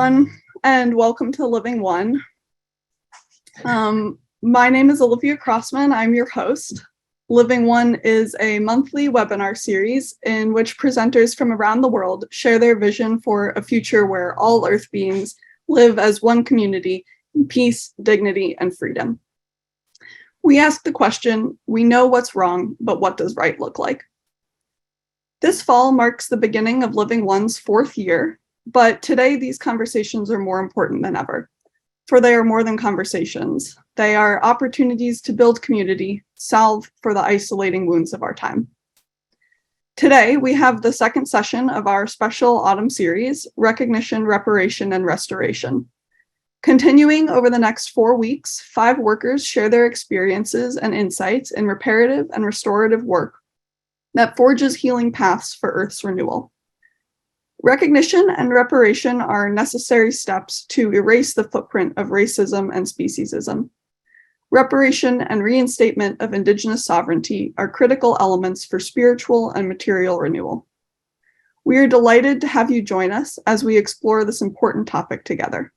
everyone, and welcome to Living One. My name is Olivia Crossman. I'm your host. Living One is a monthly webinar series in which presenters from around the world share their vision for a future where all Earth beings live as one community in peace, dignity, and freedom. We ask the question, we know what's wrong, but what does right look like? This fall marks the beginning of Living One's 4th year, but today these conversations are more important than ever, for they are more than conversations. They are opportunities to build community, salve for the isolating wounds of our time. Today, we have the second session of our special autumn series, Recognition, Reparation, and Restoration. Continuing over the next 4 weeks, 5 workers share their experiences and insights in reparative and restorative work that forges healing paths for Earth's renewal. Recognition and reparation are necessary steps to erase the footprint of racism and speciesism. Reparation and reinstatement of Indigenous sovereignty are critical elements for spiritual and material renewal. We are delighted to have you join us as we explore this important topic together.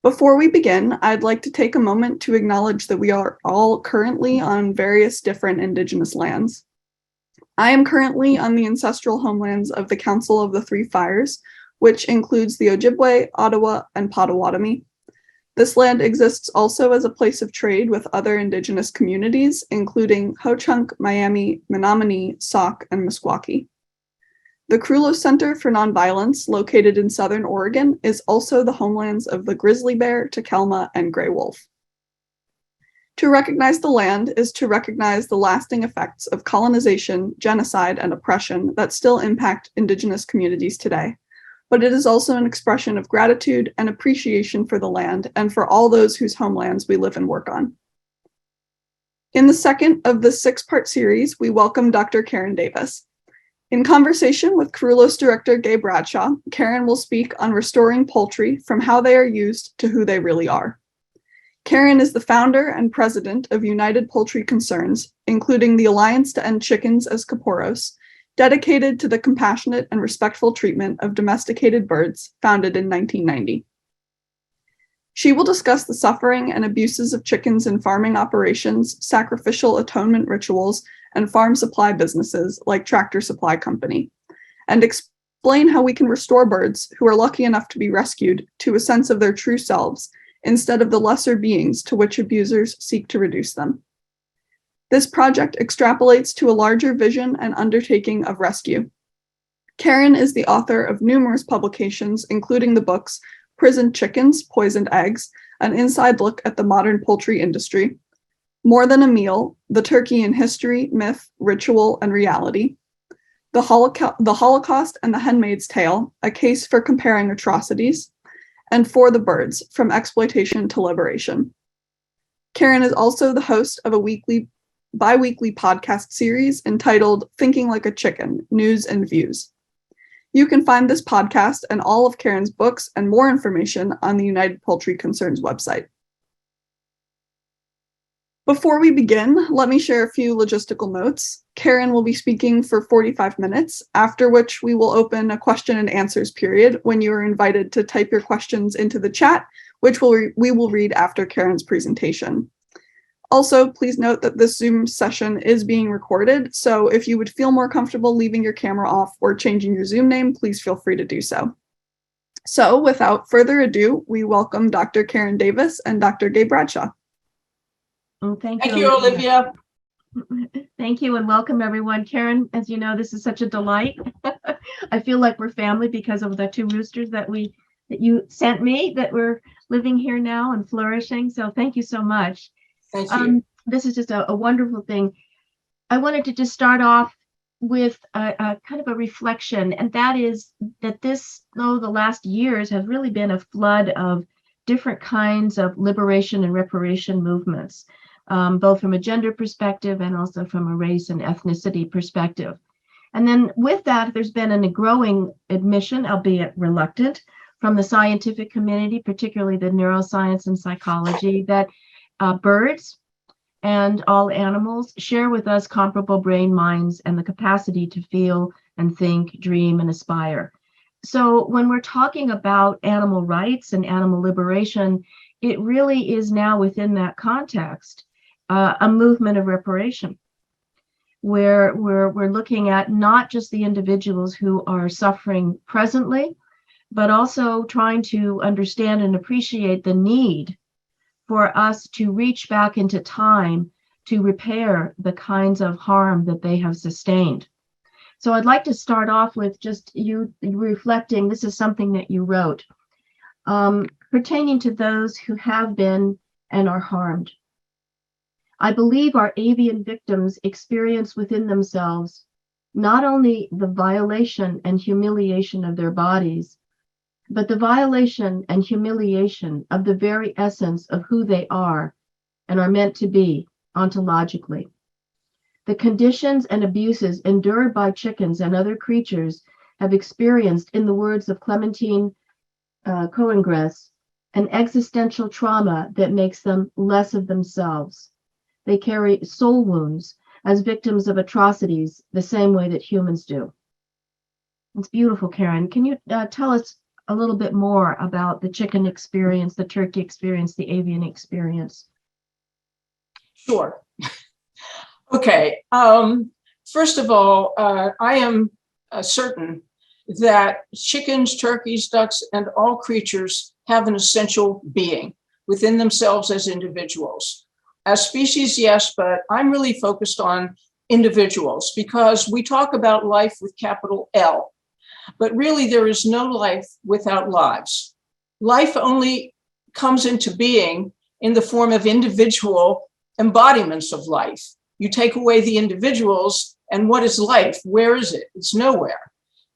Before we begin, I'd like to take a moment to acknowledge that we are all currently on various different Indigenous lands. I am currently on the ancestral homelands of the Council of the Three Fires, which includes the Ojibwe, Ottawa, and Potawatomi. This land exists also as a place of trade with other Indigenous communities, including Ho-Chunk, Miami, Menominee, Sauk, and Meskwaki. The Krulos Center for Nonviolence, located in Southern Oregon, is also the homelands of the grizzly bear, Takelma, and gray wolf. To recognize the land is to recognize the lasting effects of colonization, genocide, and oppression that still impact Indigenous communities today. But it is also an expression of gratitude and appreciation for the land and for all those whose homelands we live and work on. In the second of the 6-part series, we welcome Dr. Karen Davis. In conversation with Krulos director Gabe Bradshaw, Karen will speak on restoring poultry from how they are used to who they really are. Karen is the founder and president of United Poultry Concerns, including the Alliance to End Chickens as Kaporos, dedicated to the compassionate and respectful treatment of domesticated birds, founded in 1990. She will discuss the suffering and abuses of chickens in farming operations, sacrificial atonement rituals, and farm supply businesses like Tractor Supply Company, and explain how we can restore birds who are lucky enough to be rescued to a sense of their true selves, instead of the lesser beings to which abusers seek to reduce them. This project extrapolates to a larger vision and undertaking of rescue. Karen is the author of numerous publications, including the books Prisoned Chickens, Poisoned Eggs, an inside look at the modern poultry industry, More Than a Meal, The Turkey in History, Myth, Ritual, and Reality, The Holocaust and the Henmaid's Tale, A Case for Comparing Atrocities, and For the Birds, From Exploitation to Liberation. Karen is also the host of a bi-weekly podcast series entitled Thinking Like a Chicken, News and Views. You can find this podcast and all of Karen's books and more information on the United Poultry Concerns website. Before we begin, let me share a few logistical notes. Karen will be speaking for 45 minutes, after which we will open a question and answers period when you are invited to type your questions into the chat, which we will read after Karen's presentation. Also, please note that this Zoom session is being recorded, so if you would feel more comfortable leaving your camera off or changing your Zoom name, please feel free to do so. So, without further ado, we welcome Dr. Karen Davis and Dr. Gabe Bradshaw. Well, thank you, Olivia. Thank you and welcome everyone. Karen, as you know, this is such a delight. I feel like we're family because of the 2 roosters that you sent me that we're living here now and flourishing. So thank you so much. Thank you. This is just a wonderful thing. I wanted to just start off with a kind of a reflection, and that is that the last years have really been a flood of different kinds of liberation and reparation movements. Both from a gender perspective and also from a race and ethnicity perspective. And then with that, there's been a growing admission, albeit reluctant, from the scientific community, particularly the neuroscience and psychology, that birds and all animals share with us comparable brain minds and the capacity to feel and think, dream, and aspire. So when we're talking about animal rights and animal liberation, it really is now within that context a movement of reparation, where we're looking at not just the individuals who are suffering presently, but also trying to understand and appreciate the need for us to reach back into time to repair the kinds of harm that they have sustained. So I'd like to start off with just you reflecting, this is something that you wrote, pertaining to those who have been and are harmed. I believe our avian victims experience within themselves not only the violation and humiliation of their bodies, but the violation and humiliation of the very essence of who they are and are meant to be ontologically. The conditions and abuses endured by chickens and other creatures have experienced, in the words of Clementine Coengress, an existential trauma that makes them less of themselves. They carry soul wounds as victims of atrocities the same way that humans do. It's beautiful, Karen. Can you tell us a little bit more about the chicken experience, the turkey experience, the avian experience? Sure. Okay. First of all, I am certain that chickens, turkeys, ducks, and all creatures have an essential being within themselves as individuals. As species, yes, but I'm really focused on individuals because we talk about life with capital L, but really there is no life without lives. Life only comes into being in the form of individual embodiments of life. You take away the individuals, and what is life? Where is it? It's nowhere,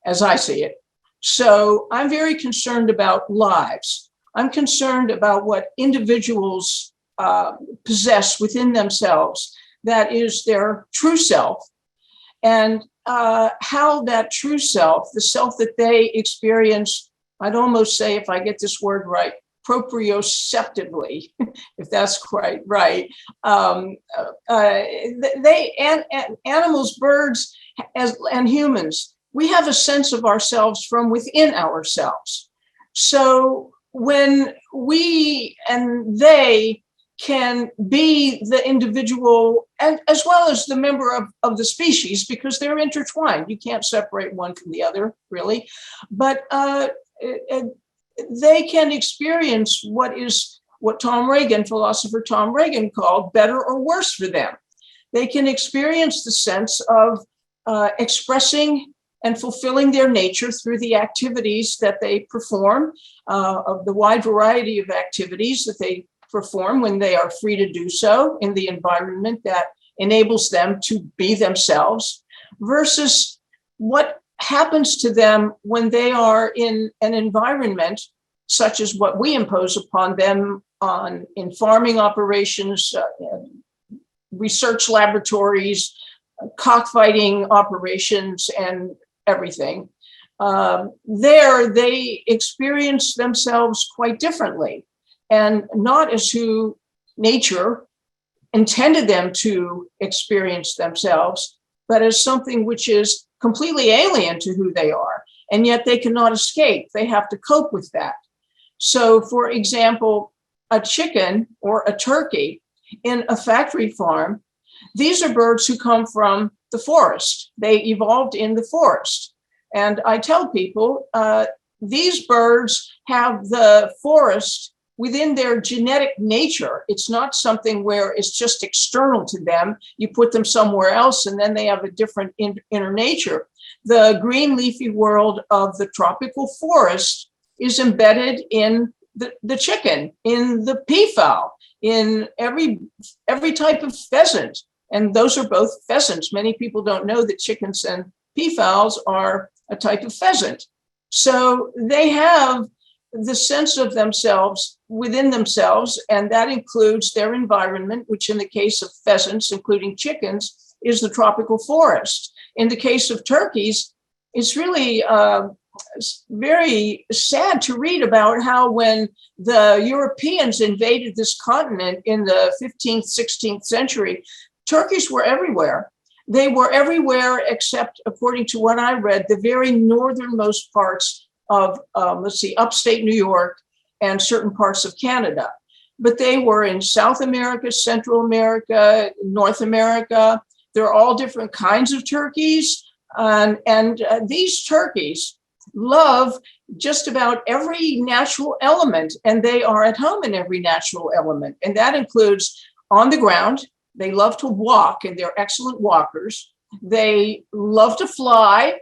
as I see it. So I'm very concerned about lives. I'm concerned about what individuals possess within themselves, that is their true self, and how that true self, the self that they experience, I'd almost say, if I get this word right, proprioceptively, if that's quite right. Animals, birds, and humans, we have a sense of ourselves from within ourselves. So when we and they can be the individual and as well as the member of the species, because they're intertwined. You can't separate one from the other, really. But they can experience what philosopher Tom Reagan called better or worse for them. They can experience the sense of expressing and fulfilling their nature through the activities that they perform, of the wide variety of activities that they perform when they are free to do so in the environment that enables them to be themselves, versus what happens to them when they are in an environment such as what we impose upon them in farming operations, research laboratories, cockfighting operations, and everything. There, they experience themselves quite differently, and not as who nature intended them to experience themselves, but as something which is completely alien to who they are. And yet they cannot escape. They have to cope with that. So, for example, a chicken or a turkey in a factory farm, these are birds who come from the forest. They evolved in the forest. And I tell people, these birds have the forest within their genetic nature. It's not something where it's just external to them. You put them somewhere else and then they have a different inner nature. The green leafy world of the tropical forest is embedded in the chicken, in the peafowl, in every type of pheasant. And those are both pheasants. Many people don't know that chickens and peafowls are a type of pheasant. So they have the sense of themselves within themselves, and that includes their environment, which in the case of pheasants, including chickens, is the tropical forest. In the case of turkeys, it's really very sad to read about how when the Europeans invaded this continent in the 15th, 16th century, turkeys were everywhere. They were everywhere except, according to what I read, the very northernmost parts of, upstate New York and certain parts of Canada. But they were in South America, Central America, North America. They're all different kinds of turkeys. And these turkeys love just about every natural element, and they are at home in every natural element. And that includes on the ground. They love to walk, and they're excellent walkers. They love to fly.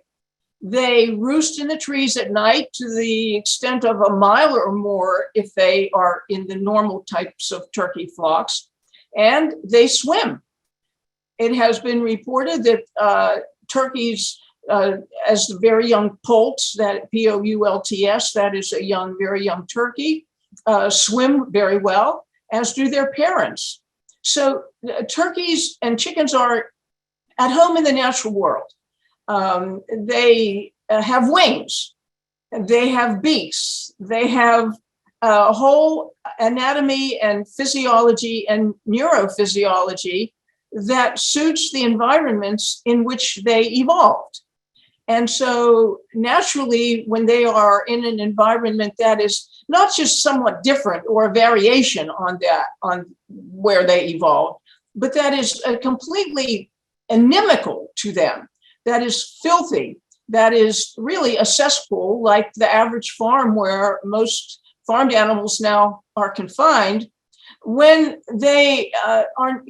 They roost in the trees at night to the extent of a mile or more if they are in the normal types of turkey flocks. And they swim. It has been reported that turkeys, as the very young poults, that Poults, that is a very young turkey, swim very well, as do their parents. So turkeys and chickens are at home in the natural world. They have wings, they have beaks, they have a whole anatomy and physiology and neurophysiology that suits the environments in which they evolved. And so naturally, when they are in an environment that is not just somewhat different or a variation on where they evolved, but that is completely inimical to them, that is filthy, that is really a cesspool like the average farm where most farmed animals now are confined, when they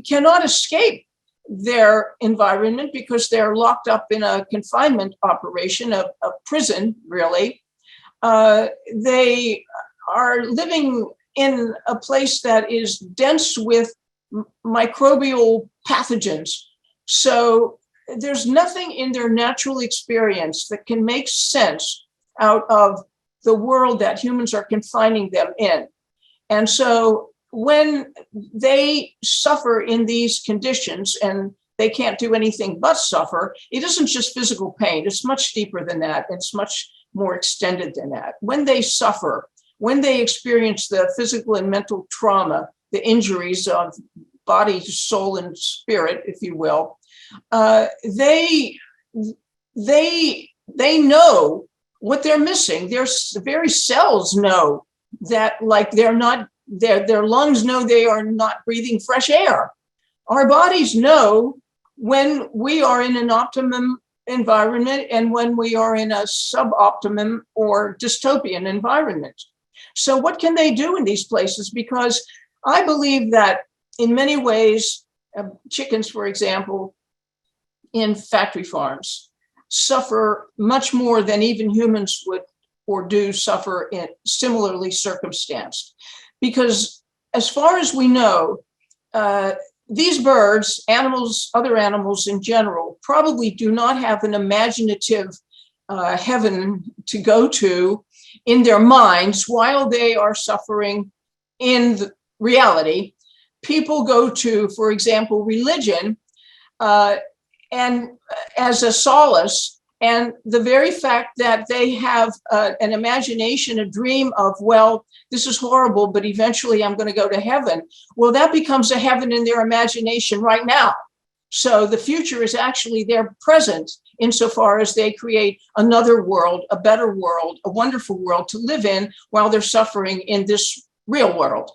cannot escape their environment because they're locked up in a confinement operation, a prison, really. They are living in a place that is dense with microbial pathogens. So there's nothing in their natural experience that can make sense out of the world that humans are confining them in. And so when they suffer in these conditions, and they can't do anything but suffer, it isn't just physical pain. It's much deeper than that. It's much more extended than that. When they suffer, when they experience the physical and mental trauma, the injuries of body, soul, and spirit, if you will, they know what they're missing. Their very cells know that, like, their lungs know they are not breathing fresh air. Our bodies know when we are in an optimum environment and when we are in a suboptimum or dystopian environment. So what can they do in these places? Because I believe that in many ways, chickens, for example, in factory farms suffer much more than even humans would or do suffer in similarly circumstanced. Because as far as we know, these birds, animals, other animals in general, probably do not have an imaginative heaven to go to in their minds while they are suffering in the reality. People go to, for example, religion and as a solace. And the very fact that they have an imagination, a dream of, well, this is horrible, but eventually I'm going to go to heaven. Well, that becomes a heaven in their imagination right now. So the future is actually their present insofar as they create another world, a better world, a wonderful world to live in while they're suffering in this real world.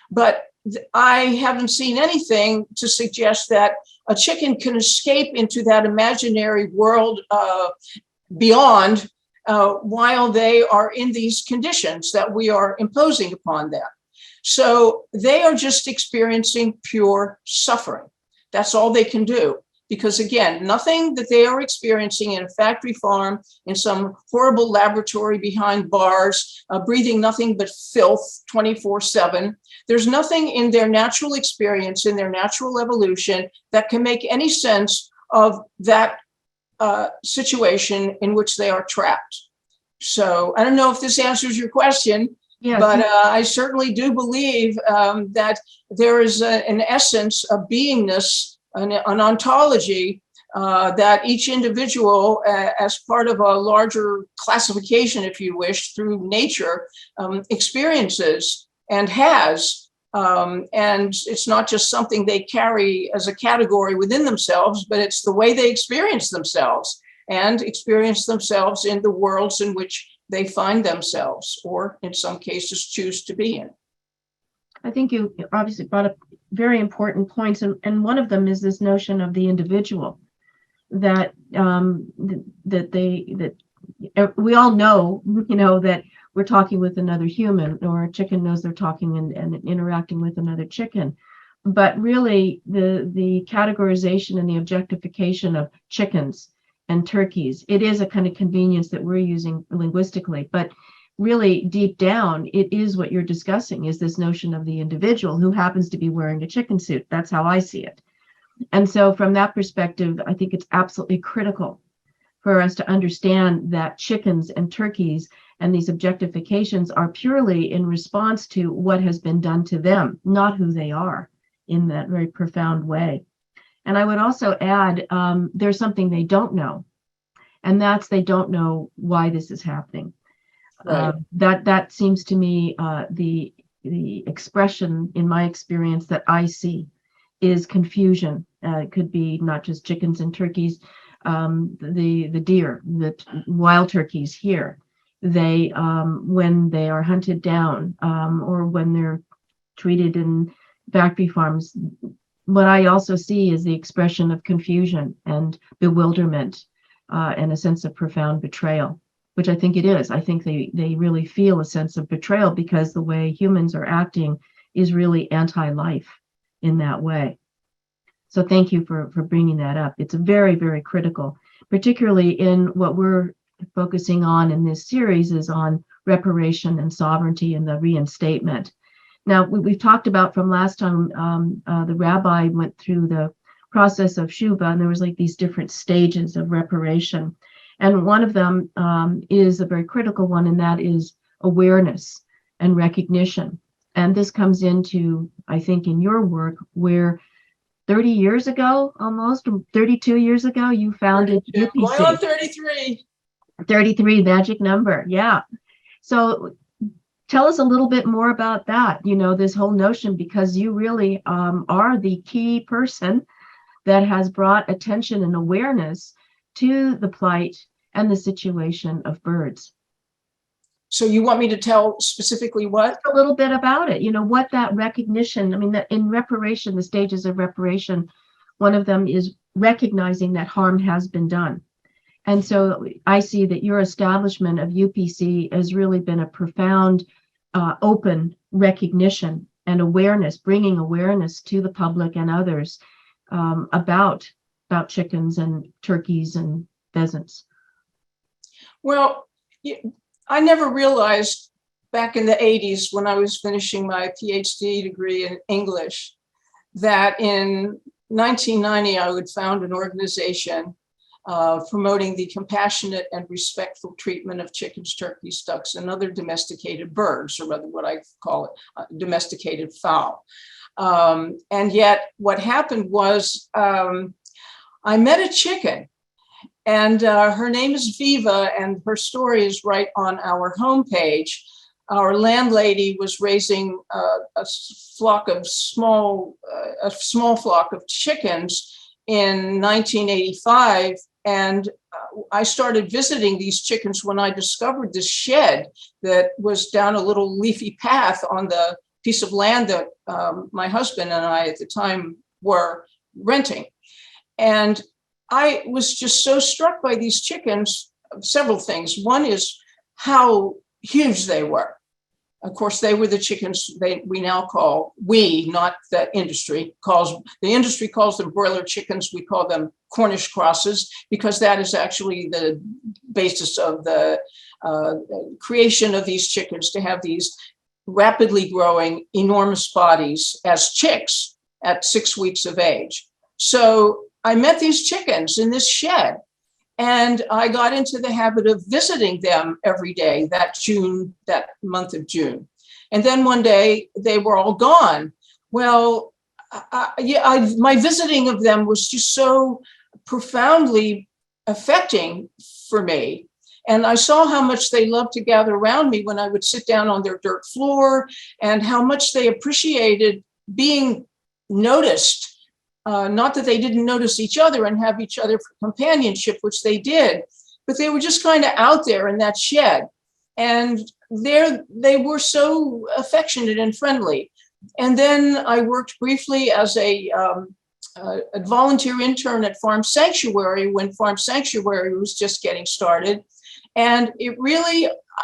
But I haven't seen anything to suggest that a chicken can escape into that imaginary world beyond while they are in these conditions that we are imposing upon them. So they are just experiencing pure suffering. That's all they can do. Because again, nothing that they are experiencing in a factory farm, in some horrible laboratory behind bars, breathing nothing but filth 24/7. There's nothing in their natural experience, in their natural evolution, that can make any sense of that situation in which they are trapped. So I don't know if this answers your question, Yes. but I certainly do believe that there is an essence of beingness, an ontology that each individual, as part of a larger classification, if you wish, through nature, experiences and has. And it's not just something they carry as a category within themselves, but it's the way they experience themselves and experience themselves in the worlds in which they find themselves, or in some cases choose to be in. I think you obviously brought up very important points, and one of them is this notion of the individual, that we all know, that we're talking with another human, or a chicken knows they're talking and interacting with another chicken. But really, the categorization and the objectification of chickens and turkeys, it is a kind of convenience that we're using linguistically, but really deep down, it is what you're discussing, is this notion of the individual who happens to be wearing a chicken suit. That's how I see it. And so from that perspective, I think it's absolutely critical for us to understand that chickens and turkeys and these objectifications are purely in response to what has been done to them, not who they are, in that very profound way. And I would also add, there's something they don't know, and that's they don't know why this is happening. Right. That seems to me the expression, in my experience, that I see is confusion. It could be not just chickens and turkeys, the deer, the wild turkeys here. They when they are hunted down, or when they're treated in factory farms, what I also see is the expression of confusion and bewilderment, and a sense of profound betrayal, which I think it is. I think they really feel a sense of betrayal because the way humans are acting is really anti-life in that way. So thank you for bringing that up. It's very, very critical, particularly in what we're focusing on in this series is on reparation and sovereignty and the reinstatement. Now, we've talked about from last time, the rabbi went through the process of Shuva, and there was like these different stages of reparation. And one of them is a very critical one, and that is awareness and recognition. And this comes into, I think, in your work, where 30 years ago, almost 32 years ago, you founded UPC. Going on 33. 33, magic number. Yeah. So tell us a little bit more about that, this whole notion, because you really are the key person that has brought attention and awareness to the plight and the situation of birds. So you want me to tell specifically what? A little bit about it, what that recognition, I mean, that in reparation, the stages of reparation, one of them is recognizing that harm has been done. And so I see that your establishment of UPC has really been a profound, open recognition and awareness, bringing awareness to the public and others about chickens and turkeys and pheasants. Well, I never realized back in the 80s when I was finishing my PhD degree in English that in 1990 I would found an organization promoting the compassionate and respectful treatment of chickens, turkeys, ducks, and other domesticated birds, or rather what I call it, domesticated fowl. And yet what happened was I met a chicken, and her name is Viva, and her story is right on our homepage. Our landlady was raising a small flock of chickens in 1985, and I started visiting these chickens when I discovered this shed that was down a little leafy path on the piece of land that my husband and I at the time were renting. And I was just so struck by these chickens, several things. One is how huge they were. Of course, they were the chickens we now call, not the industry calls, the industry calls them broiler chickens. We call them Cornish crosses, because that is actually the basis of the creation of these chickens, to have these rapidly growing, enormous bodies as chicks at 6 weeks of age. So I met these chickens in this shed, and I got into the habit of visiting them every day that month of June. And then one day they were all gone. Well, my visiting of them was just so profoundly affecting for me. And I saw how much they loved to gather around me when I would sit down on their dirt floor, and how much they appreciated being noticed. Not that they didn't notice each other and have each other for companionship, which they did, but they were just kind of out there in that shed. And they were so affectionate and friendly. And then I worked briefly as a volunteer intern at Farm Sanctuary when Farm Sanctuary was just getting started. And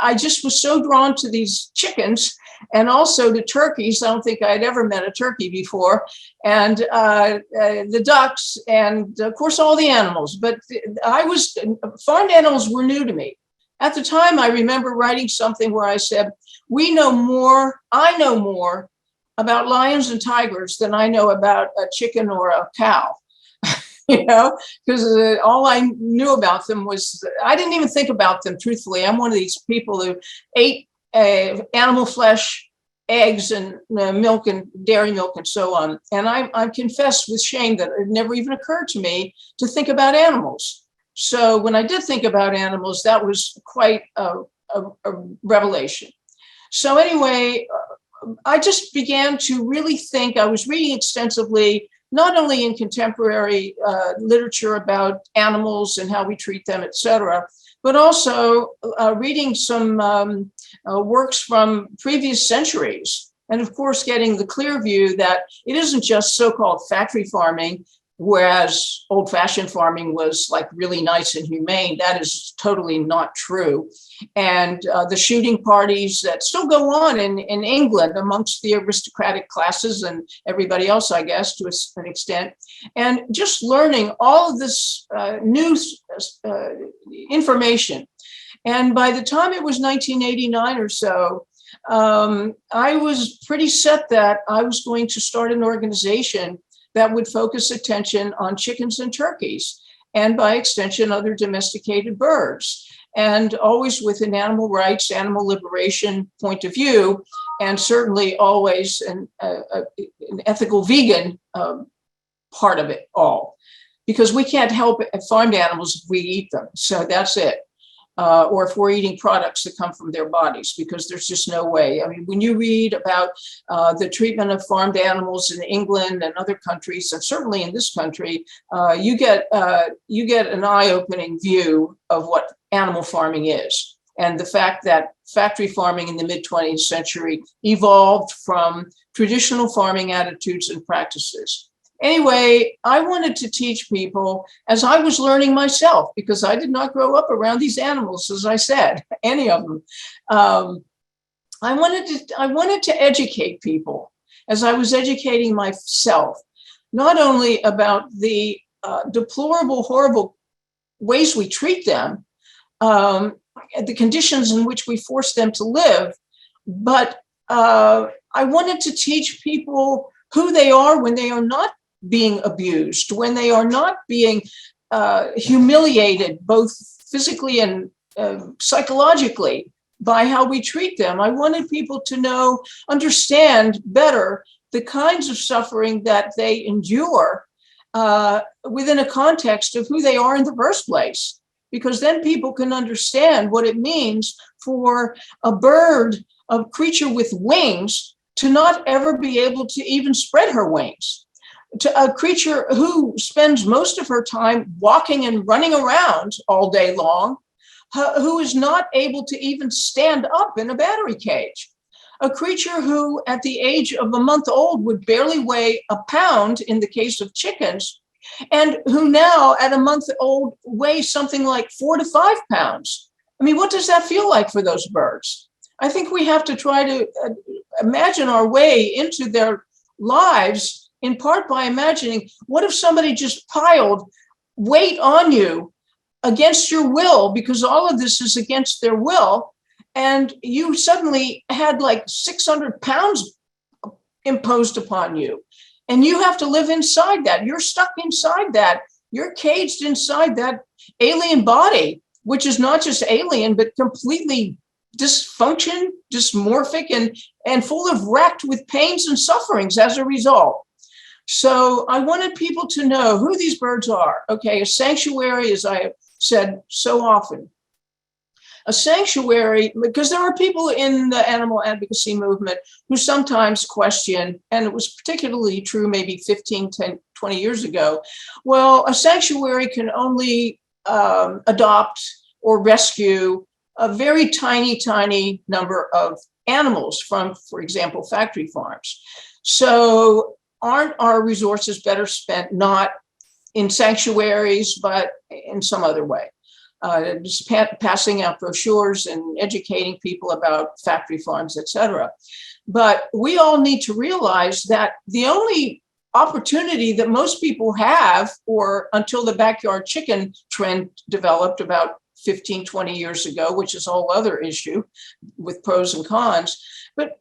I just was so drawn to these chickens and also to turkeys. I don't think I'd ever met a turkey before, and the ducks, and of course all the animals. But farmed animals were new to me. At the time, I remember writing something where I said, I know more about lions and tigers than I know about a chicken or a cow. Because all I knew about them was, I didn't even think about them, truthfully. I'm one of these people who ate animal flesh, eggs, and milk and dairy milk and so on. And I confess with shame that it never even occurred to me to think about animals. So when I did think about animals, that was quite a revelation. So anyway, I just began to really think. I was reading extensively, not only in contemporary literature about animals and how we treat them, et cetera, but also reading some works from previous centuries. And of course, getting the clear view that it isn't just so-called factory farming, whereas old-fashioned farming was like really nice and humane. That is totally not true. And the shooting parties that still go on in England amongst the aristocratic classes and everybody else, I guess, to an extent. And just learning all of this new information. And by the time it was 1989 or so, I was pretty set that I was going to start an organization that would focus attention on chickens and turkeys, and by extension, other domesticated birds, and always with an animal rights, animal liberation point of view, and certainly always an ethical vegan part of it all, because we can't help farmed animals if we eat them. So that's it. Or if we're eating products that come from their bodies, because there's just no way. I mean, when you read about the treatment of farmed animals in England and other countries, and certainly in this country, you get an eye-opening view of what animal farming is, and the fact that factory farming in the mid-20th century evolved from traditional farming attitudes and practices. Anyway, I wanted to teach people as I was learning myself, because I did not grow up around these animals, as I said, any of them. I wanted to educate people as I was educating myself, not only about the deplorable, horrible ways we treat them, the conditions in which we force them to live, but I wanted to teach people who they are when they are not being abused, when they are not being humiliated, both physically and psychologically, by how we treat them. I wanted people to understand better the kinds of suffering that they endure within a context of who they are in the first place, because then people can understand what it means for a bird, a creature with wings, to not ever be able to even spread her wings. To a creature who spends most of her time walking and running around all day long, who is not able to even stand up in a battery cage. A creature who at the age of a month old would barely weigh a pound in the case of chickens, and who now at a month old weighs something like 4 to 5 pounds. I mean, what does that feel like for those birds? I think we have to try to imagine our way into their lives, in part by imagining, what if somebody just piled weight on you against your will, because all of this is against their will, and you suddenly had like 600 pounds imposed upon you, and you have to live inside that. You're stuck inside that. You're caged inside that alien body, which is not just alien, but completely dysmorphic, and full of wrecked with pains and sufferings as a result. So I wanted people to know who these birds are. Okay, a sanctuary, as I have said so often, a sanctuary, because there are people in the animal advocacy movement who sometimes question, and it was particularly true maybe 15, 10, 20 years ago, well, a sanctuary can only adopt or rescue a very tiny number of animals from, for example, factory farms. So aren't our resources better spent not in sanctuaries, but in some other way? Just passing out brochures and educating people about factory farms, et cetera. But we all need to realize that the only opportunity that most people have, or until the backyard chicken trend developed about 15, 20 years ago, which is a whole other issue with pros and cons, but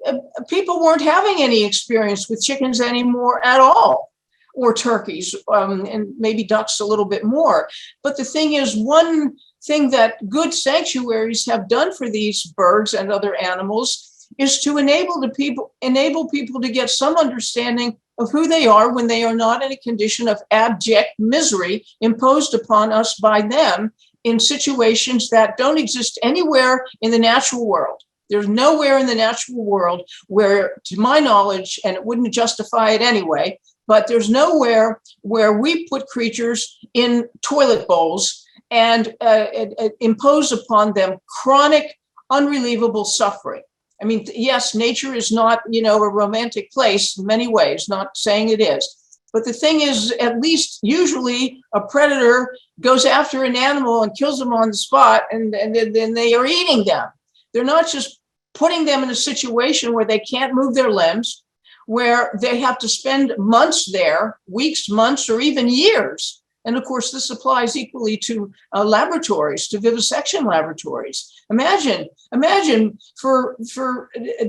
people weren't having any experience with chickens anymore at all, or turkeys, and maybe ducks a little bit more. But the thing is, one thing that good sanctuaries have done for these birds and other animals is to enable people to get some understanding of who they are when they are not in a condition of abject misery imposed upon us by them in situations that don't exist anywhere in the natural world. There's nowhere in the natural world where, to my knowledge, and it wouldn't justify it anyway, but there's nowhere where we put creatures in toilet bowls and impose upon them chronic, unrelievable suffering. I mean, yes, nature is not, a romantic place in many ways, not saying it is. But the thing is, at least usually a predator goes after an animal and kills them on the spot, and then they are eating them. They're not just putting them in a situation where they can't move their limbs, where they have to spend months there, weeks, months, or even years. And of course, this applies equally to laboratories, to vivisection laboratories. Imagine for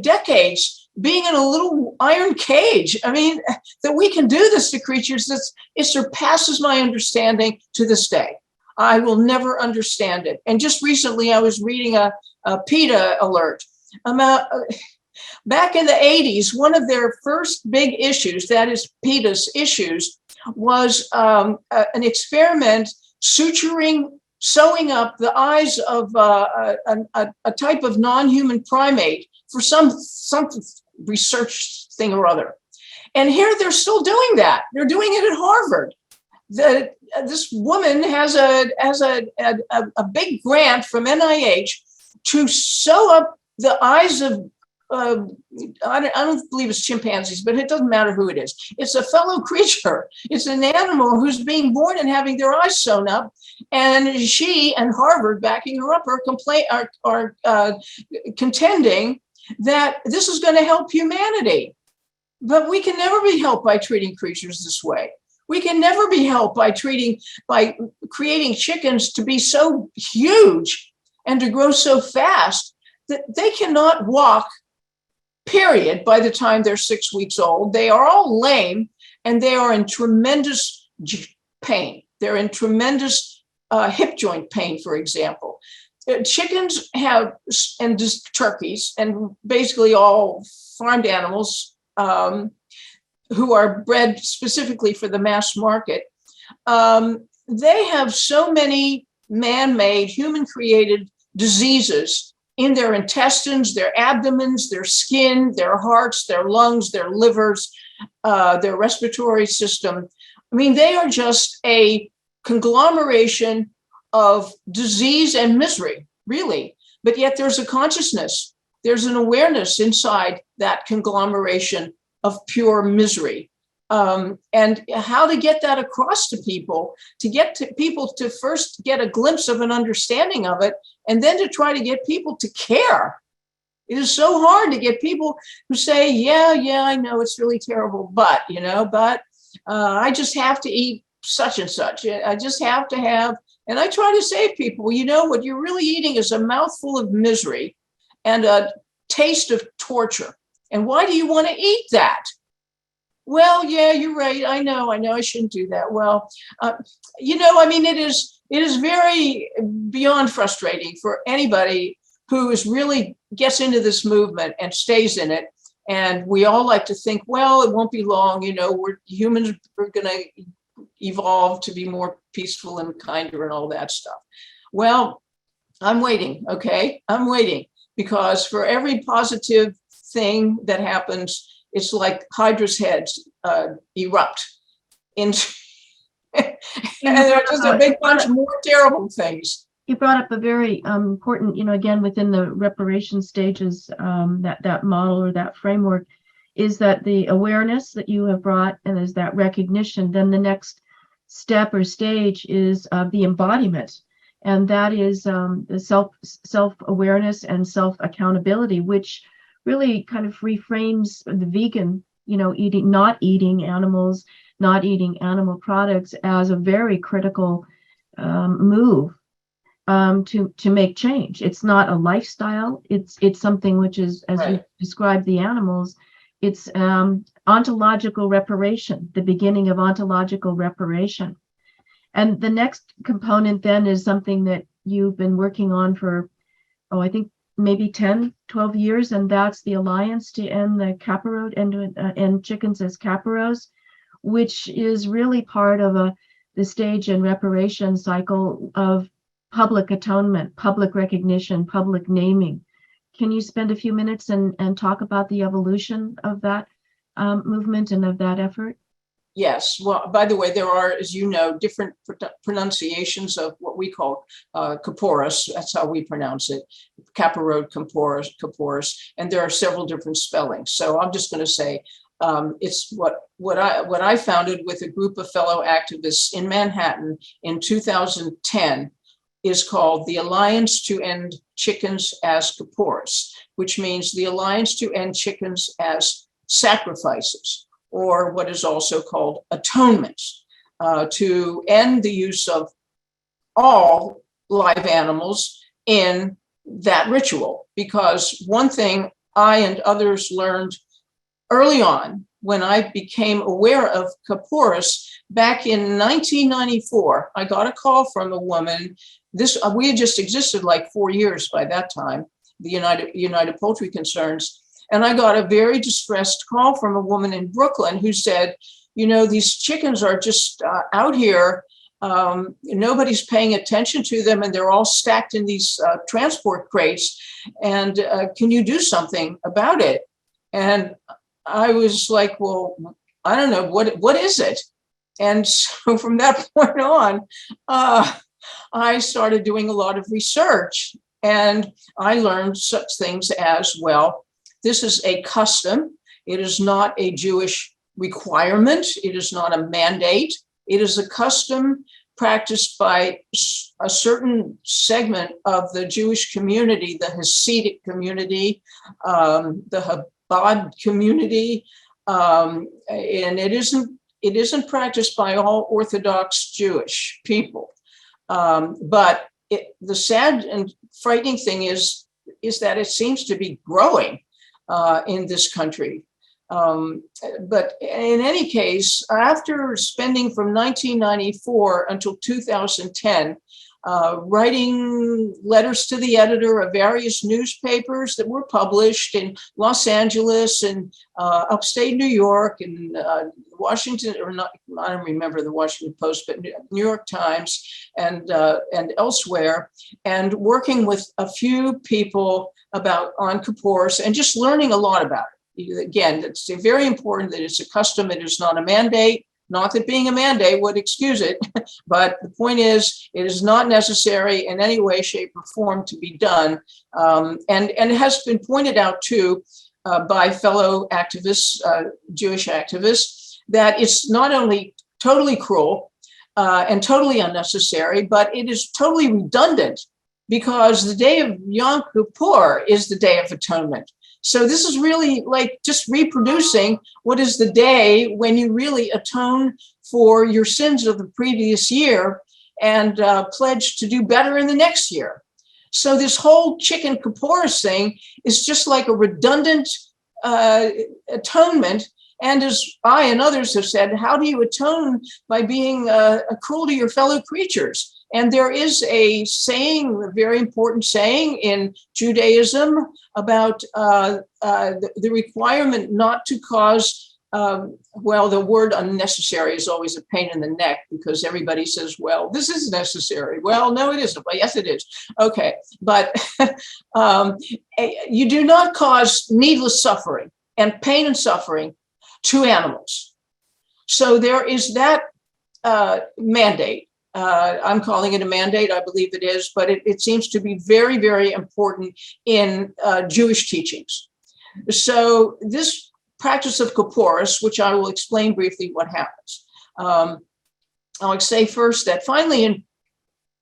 decades being in a little iron cage. I mean, that we can do this to creatures, it surpasses my understanding to this day. I will never understand it. And just recently, I was reading a PETA alert about back in the 80s. One of their first big issues, that is PETA's issues, was an experiment sewing up the eyes of a type of non-human primate for some research thing or other. And here they're still doing that. They're doing it at Harvard. This woman has a big grant from NIH to sew up the eyes of I don't believe it's chimpanzees, but it doesn't matter who it is. It's a fellow creature. It's an animal who's being born and having their eyes sewn up. And she and Harvard, backing her up, are contending that this is going to help humanity. But we can never be helped by treating creatures this way. We can never be helped by creating chickens to be so huge and to grow so fast that they cannot walk, period, by the time they're 6 weeks old. They are all lame, and they are in tremendous pain. They're in tremendous hip joint pain, for example. Chickens have, and just turkeys, and basically all farmed animals who are bred specifically for the mass market, they have so many man-made, human-created diseases in their intestines, their abdomens, their skin, their hearts, their lungs, their livers, their respiratory system. I mean, they are just a conglomeration of disease and misery, really. But yet there's a consciousness, there's an awareness inside that conglomeration of pure misery. And how to get that across to people, to first get a glimpse of an understanding of it, and then to try to get people to care. It is so hard to get people who say, yeah, I know it's really terrible, but I just have to eat such and such. I just have to have, and I try to say to people, what you're really eating is a mouthful of misery and a taste of torture. And why do you want to eat that? Well, yeah, you're right. I know I shouldn't do that. Well, it is very beyond frustrating for anybody who really gets into this movement and stays in it. And we all like to think, well, it won't be long. Humans are going to evolve to be more peaceful and kinder and all that stuff. Well, I'm waiting. Okay. I'm waiting, because for every positive thing that happens, it's like Hydra's heads erupt into, and there's just a big bunch of more terrible things. You brought up a very important, again, within the reparation stages, that model or that framework is that the awareness that you have brought and is that recognition. Then the next step or stage is the embodiment. And that is the self-awareness and self-accountability, which really kind of reframes the vegan, not eating animals, not eating animal products as a very critical move to make change. It's not a lifestyle. It's something which is, as you described the animals, it's ontological reparation, the beginning of ontological reparation. And the next component then is something that you've been working on for, I think maybe 10, 12 years, and that's the Alliance to End the Kaporos, end chickens as Kaporos, which is really part of the stage and reparation cycle of public atonement, public recognition, public naming. Can you spend a few minutes and talk about the evolution of that movement and of that effort? Yes. Well, by the way, there are, as you know, different pronunciations of what we call Kaporos. That's how we pronounce it. Kaporos, Kaporos, and there are several different spellings. So I'm just going to say it's what I founded with a group of fellow activists in Manhattan in 2010 is called the Alliance to End Chickens as Kaporos, which means the Alliance to End Chickens as Sacrifices, or what is also called atonements, to end the use of all live animals in that ritual. Because one thing I and others learned early on when I became aware of Kaporos back in 1994, I got a call from a woman. We had just existed like 4 years by that time, the United Poultry Concerns. And I got a very distressed call from a woman in Brooklyn who said, these chickens are just out here. Nobody's paying attention to them, and they're all stacked in these transport crates. And can you do something about it? And I was like, well, I don't know, what is it? And so from that point on, I started doing a lot of research, and I learned such things as, well, this is a custom. It is not a Jewish requirement. It is not a mandate. It is a custom practiced by a certain segment of the Jewish community, the Hasidic community, the Chabad community, and it isn't practiced by all Orthodox Jewish people. But the sad and frightening thing is that it seems to be growing in this country. But in any case, after spending from 1994 until 2010, writing letters to the editor of various newspapers that were published in Los Angeles and upstate New York and Washington, or not, I don't remember the Washington Post, but New York Times and elsewhere, and working with a few people on Kaporos and just learning a lot about it. Again, it's very important that it's a custom. It is not a mandate. Not that being a mandate would excuse it, but the point is, it is not necessary in any way, shape, or form to be done. And it has been pointed out too by fellow activists, Jewish activists, that it's not only totally cruel and totally unnecessary, but it is totally redundant, because the day of Yom Kippur is the Day of Atonement. So this is really like just reproducing what is the day when you really atone for your sins of the previous year and pledge to do better in the next year. So this whole chicken Kaporos thing is just like a redundant atonement. And as I and others have said, how do you atone? By being cruel to your fellow creatures. And there is a saying, a very important saying in Judaism about the requirement not to cause, the word unnecessary is always a pain in the neck, because everybody says, well, this is necessary. Well, no, it isn't. But yes, it is. Okay. But you do not cause needless suffering and pain and suffering to animals. So there is that mandate. I'm calling it a mandate, I believe it is, but it seems to be very, very important in Jewish teachings. So this practice of Kaporos, which I will explain briefly what happens. I'll say first that finally in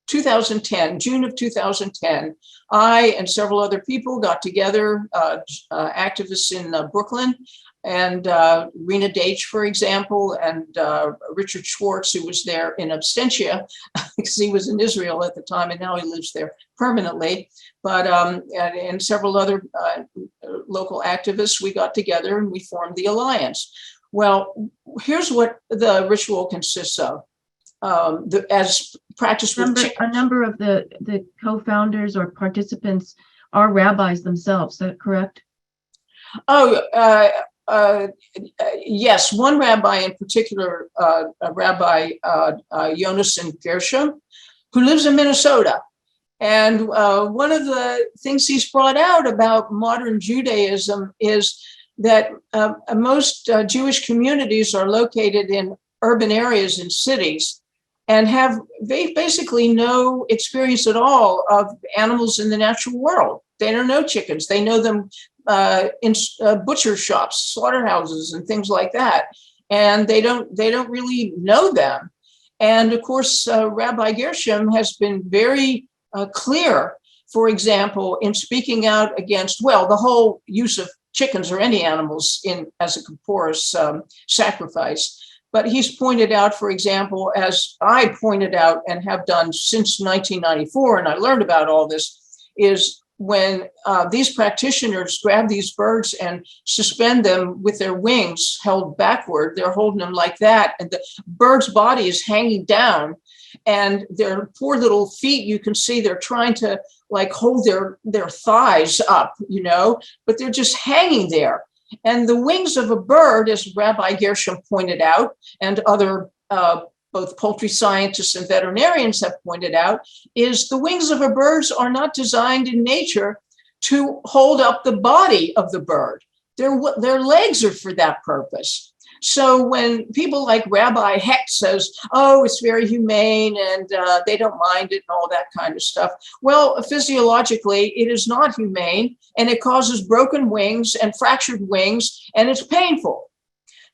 2010, June of 2010, I and several other people got together, activists in Brooklyn, and Rena Deitch, for example, and Richard Schwartz, who was there in absentia, because he was in Israel at the time, and now he lives there permanently. But and several other local activists, we got together and we formed the alliance. Well, here's what the ritual consists of. As practiced with a number of the co-founders or participants are rabbis themselves. Is that correct? Oh, yes. One rabbi in particular, Rabbi Yonason Gershom, who lives in Minnesota. And one of the things he's brought out about modern Judaism is that most Jewish communities are located in urban areas and cities, and have basically no experience at all of animals in the natural world. They don't know chickens. They know them in butcher shops, slaughterhouses, and things like that. And they don't really know them. And of course, Rabbi Gershom has been very clear, for example, in speaking out against, well, the whole use of chickens or any animals as a Kaporos sacrifice. But he's pointed out, for example, as I pointed out and have done since 1994, and I learned about all this, is when these practitioners grab these birds and suspend them with their wings held backward, they're holding them like that, and the bird's body is hanging down, and their poor little feet, you can see they're trying to like hold their thighs up, but they're just hanging there. And the wings of a bird, as Rabbi Gershom pointed out, and other both poultry scientists and veterinarians have pointed out, is the wings of a bird are not designed in nature to hold up the body of the bird. Their legs are for that purpose. So when people like Rabbi Hecht says, oh, it's very humane and they don't mind it and all that kind of stuff. Well, physiologically, it is not humane, and it causes broken wings and fractured wings, and it's painful.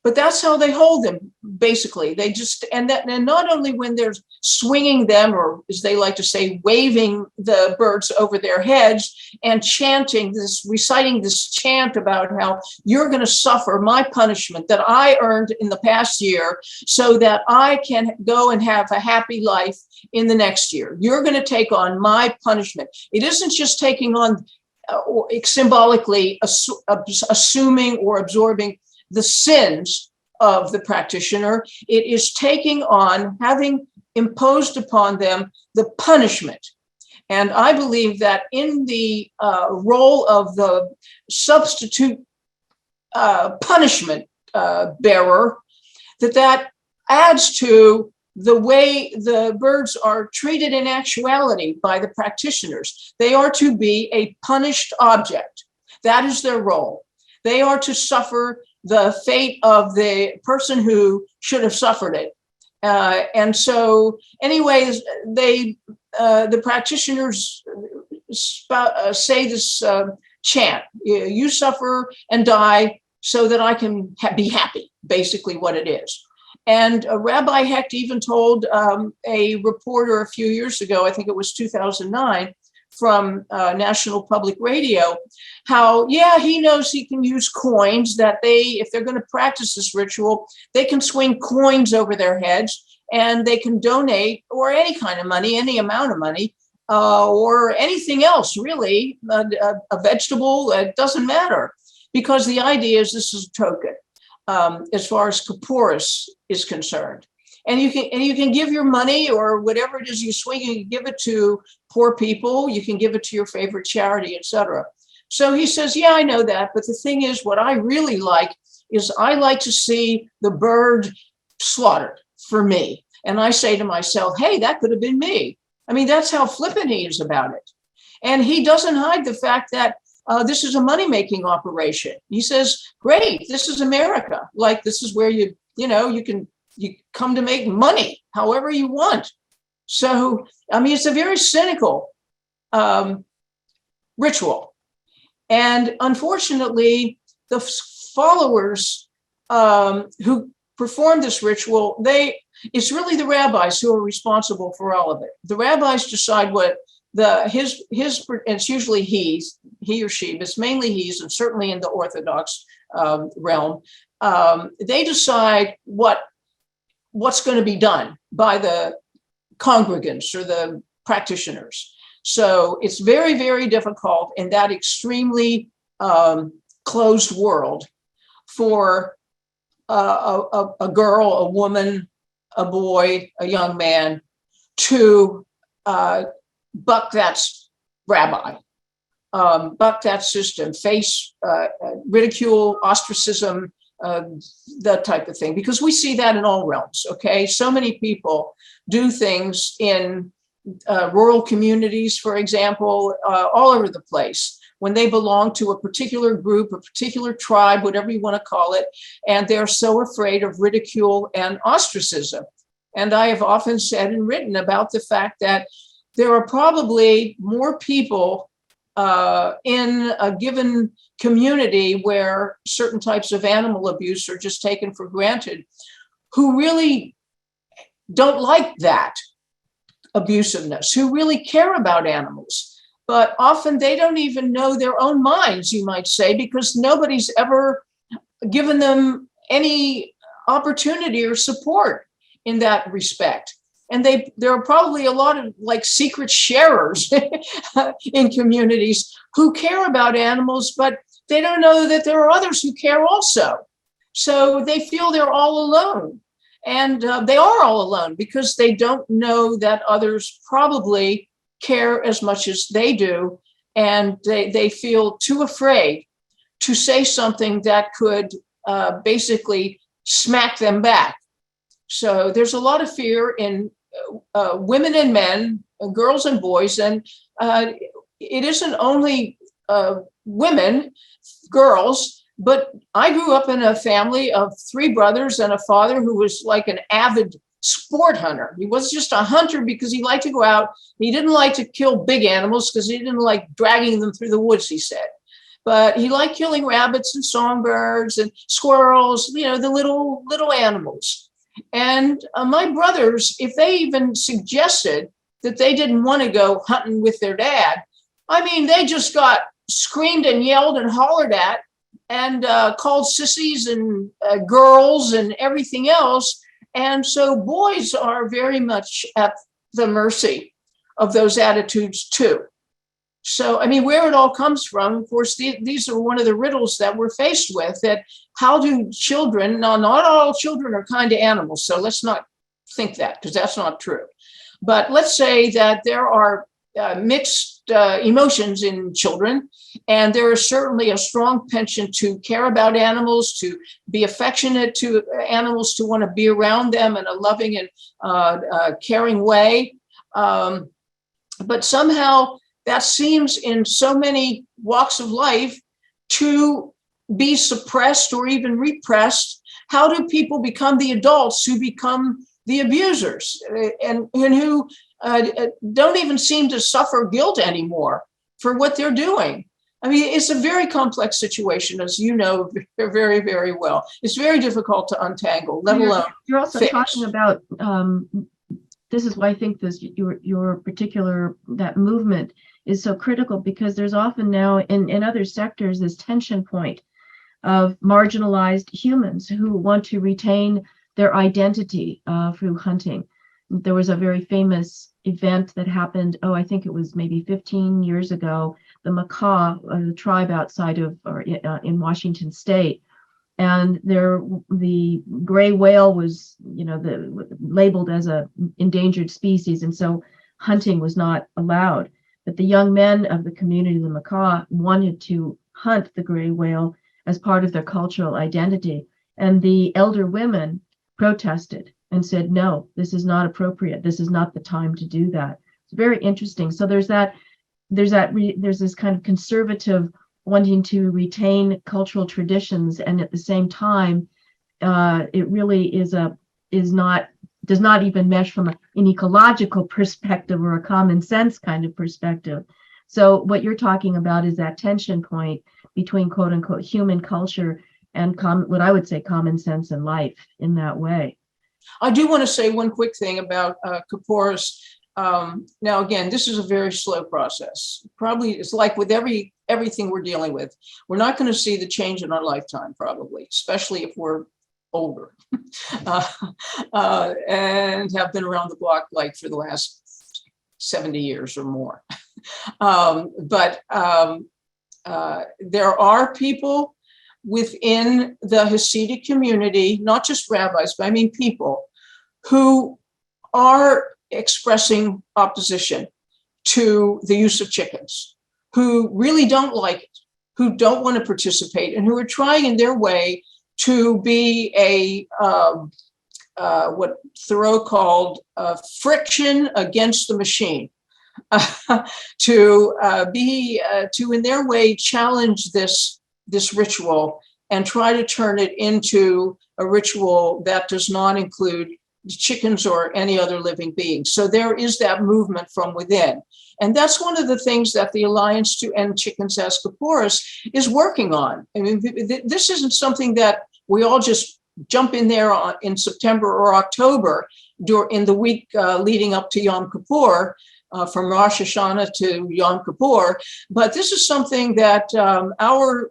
But that's how they hold them, basically. They just, and not only when they're swinging them, or as they like to say, waving the birds over their heads and reciting this chant about how you're going to suffer my punishment that I earned in the past year so that I can go and have a happy life in the next year. You're going to take on my punishment. It isn't just taking on, or symbolically assuming or absorbing the sins of the practitioner. It is taking on, having imposed upon them, the punishment. And I believe that in the role of the substitute punishment bearer, that adds to the way the birds are treated in actuality by the practitioners. They are to be a punished object. That is their role. They are to suffer the fate of the person who should have suffered it. And so anyways, the practitioners say this chant, you suffer and die so that I can be happy, basically what it is. And Rabbi Hecht even told a reporter a few years ago, I think it was 2009, from National Public Radio, how, yeah, he knows he can use coins, that if they're going to practice this ritual, they can swing coins over their heads and they can donate, or any kind of money, any amount of money, or anything else, really, a vegetable, it doesn't matter, because the idea is this is a token as far as Kaporos is concerned. And you can give your money or whatever it is you swing, you can give it to poor people, you can give it to your favorite charity, etc. So he says, yeah, I know that. But the thing is, what I really like is I like to see the bird slaughtered for me. And I say to myself, hey, that could have been me. I mean, that's how flippant he is about it. And he doesn't hide the fact that this is a money-making operation. He says, great, this is America. Like, this is where you come to make money however you want. So, I mean, it's a very cynical ritual. And unfortunately, the followers who perform this ritual, it's really the rabbis who are responsible for all of it. The rabbis decide what his it's usually he or she, but it's mainly he's, and certainly in the Orthodox realm, they decide what's going to be done by the congregants or the practitioners. So it's very, very difficult in that extremely closed world for a girl, a woman, a boy, a young man to buck that rabbi, buck that system, face ridicule, ostracism, that type of thing, because we see that in all realms. Okay, so many people do things in rural communities, for example, all over the place, when they belong to a particular group, a particular tribe, whatever you want to call it, and they're so afraid of ridicule and ostracism. And I have often said and written about the fact that there are probably more people in a given community where certain types of animal abuse are just taken for granted, who really don't like that abusiveness, who really care about animals. But often they don't even know their own minds, you might say, because nobody's ever given them any opportunity or support in that respect. And there are probably a lot of like secret sharers in communities who care about animals, but they don't know that there are others who care also. So they feel they're all alone. And they are all alone because they don't know that others probably care as much as they do. And they feel too afraid to say something that could basically smack them back. So there's a lot of fear in women and men, girls and boys. And it isn't only women, girls, but I grew up in a family of 3 brothers and a father who was like an avid sport hunter. He was just a hunter because he liked to go out. He didn't like to kill big animals because he didn't like dragging them through the woods, he said. But he liked killing rabbits and songbirds and squirrels, the little animals. And my brothers, if they even suggested that they didn't want to go hunting with their dad, I mean, they just got screamed and yelled and hollered at and called sissies and girls and everything else. And so boys are very much at the mercy of those attitudes too. So, I mean, where it all comes from, of course, these are one of the riddles that we're faced with, that how do children, now not all children are kind to animals, so let's not think that, because that's not true. But let's say that there are mixed emotions in children, and there is certainly a strong penchant to care about animals, to be affectionate to animals, to want to be around them in a loving and caring way. But somehow that seems in so many walks of life to be suppressed or even repressed. How do people become the adults who become the abusers and who don't even seem to suffer guilt anymore for what they're doing? I mean, it's a very complex situation, as you know very, very well. It's very difficult to untangle, let alone You're also fix. talking about, this is why I think your particular, that movement is so critical, because there's often now in other sectors this tension point of marginalized humans who want to retain their identity through hunting. There was a very famous event that happened, I think it was maybe 15 years ago, the Makah, the tribe outside of, or in Washington State. And the gray whale was, labeled as a endangered species, and so hunting was not allowed. But the young men of the community, the Makah, wanted to hunt the gray whale as part of their cultural identity. And the elder women protested and said, no, this is not appropriate. This is not the time to do that. It's very interesting. So there's this kind of conservative wanting to retain cultural traditions, and at the same time, it really is not does not even mesh from an ecological perspective or a common sense kind of perspective. So what you're talking about is that tension point between quote unquote human culture and what I would say common sense in life in that way. I do want to say one quick thing about Kaporos. Now, again, this is a very slow process. Probably it's like with everything we're dealing with. We're not going to see the change in our lifetime, probably, especially if we're older and have been around the block like for the last 70 years or more. But there are people within the Hasidic community, not just rabbis, but I mean people who are expressing opposition to the use of chickens, who really don't like it, who don't want to participate, and who are trying in their way to be a what Thoreau called friction against the machine, to in their way challenge this ritual and try to turn it into a ritual that does not include chickens or any other living being. So there is that movement from within. And that's one of the things that the Alliance to End Chickens as Kaporos is working on. I mean, this isn't something that we all just jump in there in September or October in the week leading up to Yom Kippur, from Rosh Hashanah to Yom Kippur. But this is something that our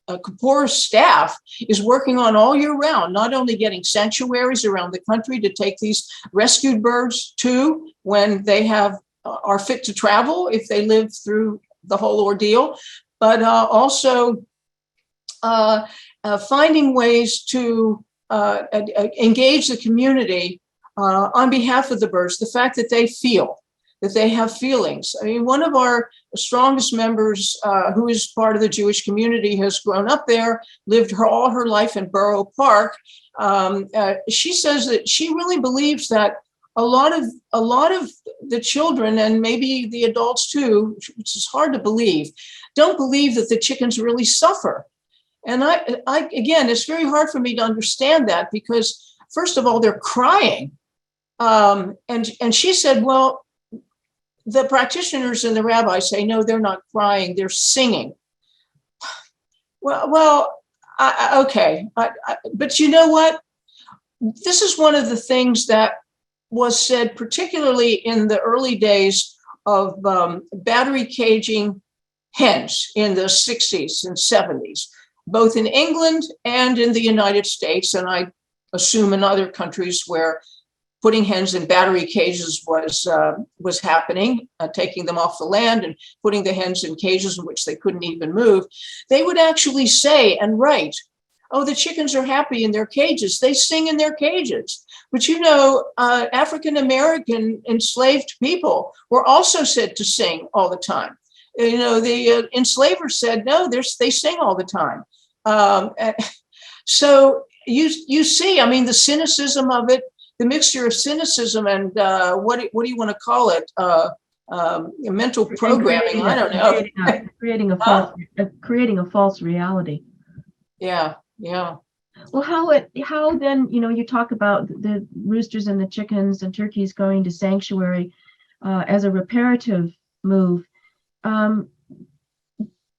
Kaporos staff is working on all year round, not only getting sanctuaries around the country to take these rescued birds to when they are fit to travel, if they live through the whole ordeal, but also finding ways to engage the community on behalf of the birds, the fact that they feel, that they have feelings. I mean, one of our strongest members, who is part of the Jewish community, has grown up there, lived all her life in Borough Park. She says that she really believes that a lot of the children, and maybe the adults too, which is hard to believe, don't believe that the chickens really suffer. And I again, it's very hard for me to understand that, because first of all, they're crying. And she said, well, the practitioners and the rabbis say, no, they're not crying, they're singing. Well, okay. But you know what? This is one of the things that was said, particularly in the early days of battery caging hens in the 60s and 70s, both in England and in the United States, and I assume in other countries where putting hens in battery cages was happening, taking them off the land and putting the hens in cages in which they couldn't even move. They would actually say and write, oh, the chickens are happy in their cages. They sing in their cages. But you know, African-American enslaved people were also said to sing all the time. You know, the enslavers said, no, they sing all the time. So you see, I mean, the cynicism of it, the mixture of cynicism and what do you want to call it? Mental programming. I don't know. Creating a false reality. Yeah. Well, how then, you know, you talk about the roosters and the chickens and turkeys going to sanctuary as a reparative move.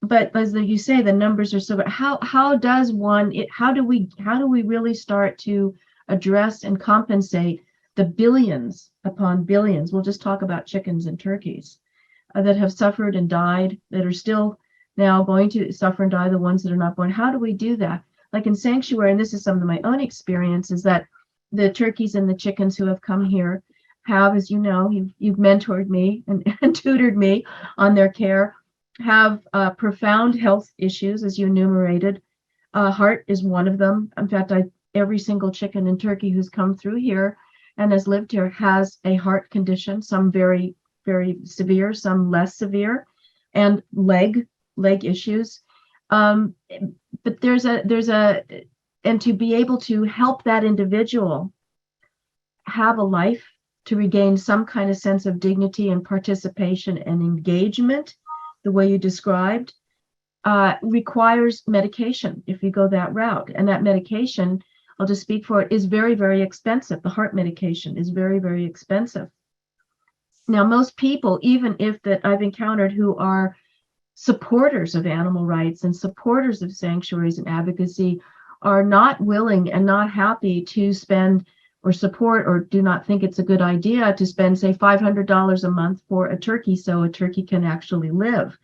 But as you say, the numbers are so. How do we really start to address and compensate the billions upon billions? We'll just talk about chickens and turkeys that have suffered and died, that are still now going to suffer and die, the ones that are not born. How do we do that? Like in sanctuary, and this is some of my own experience, is that the turkeys and the chickens who have come here have, as you know, you've mentored me and tutored me on their care, have profound health issues, as you enumerated. Heart is one of them. In fact, every single chicken and turkey who's come through here and has lived here has a heart condition, some very, very severe, some less severe, and leg issues. But and to be able to help that individual have a life, to regain some kind of sense of dignity and participation and engagement, the way you described, requires medication if you go that route. And that medication, I'll just speak for it, is very, very expensive. The heart medication is very, very expensive. Now, most people, even if that I've encountered who are supporters of animal rights and supporters of sanctuaries and advocacy, are not willing and not happy to spend or support, or do not think it's a good idea to spend, say, $500 a month for a turkey so a turkey can actually live.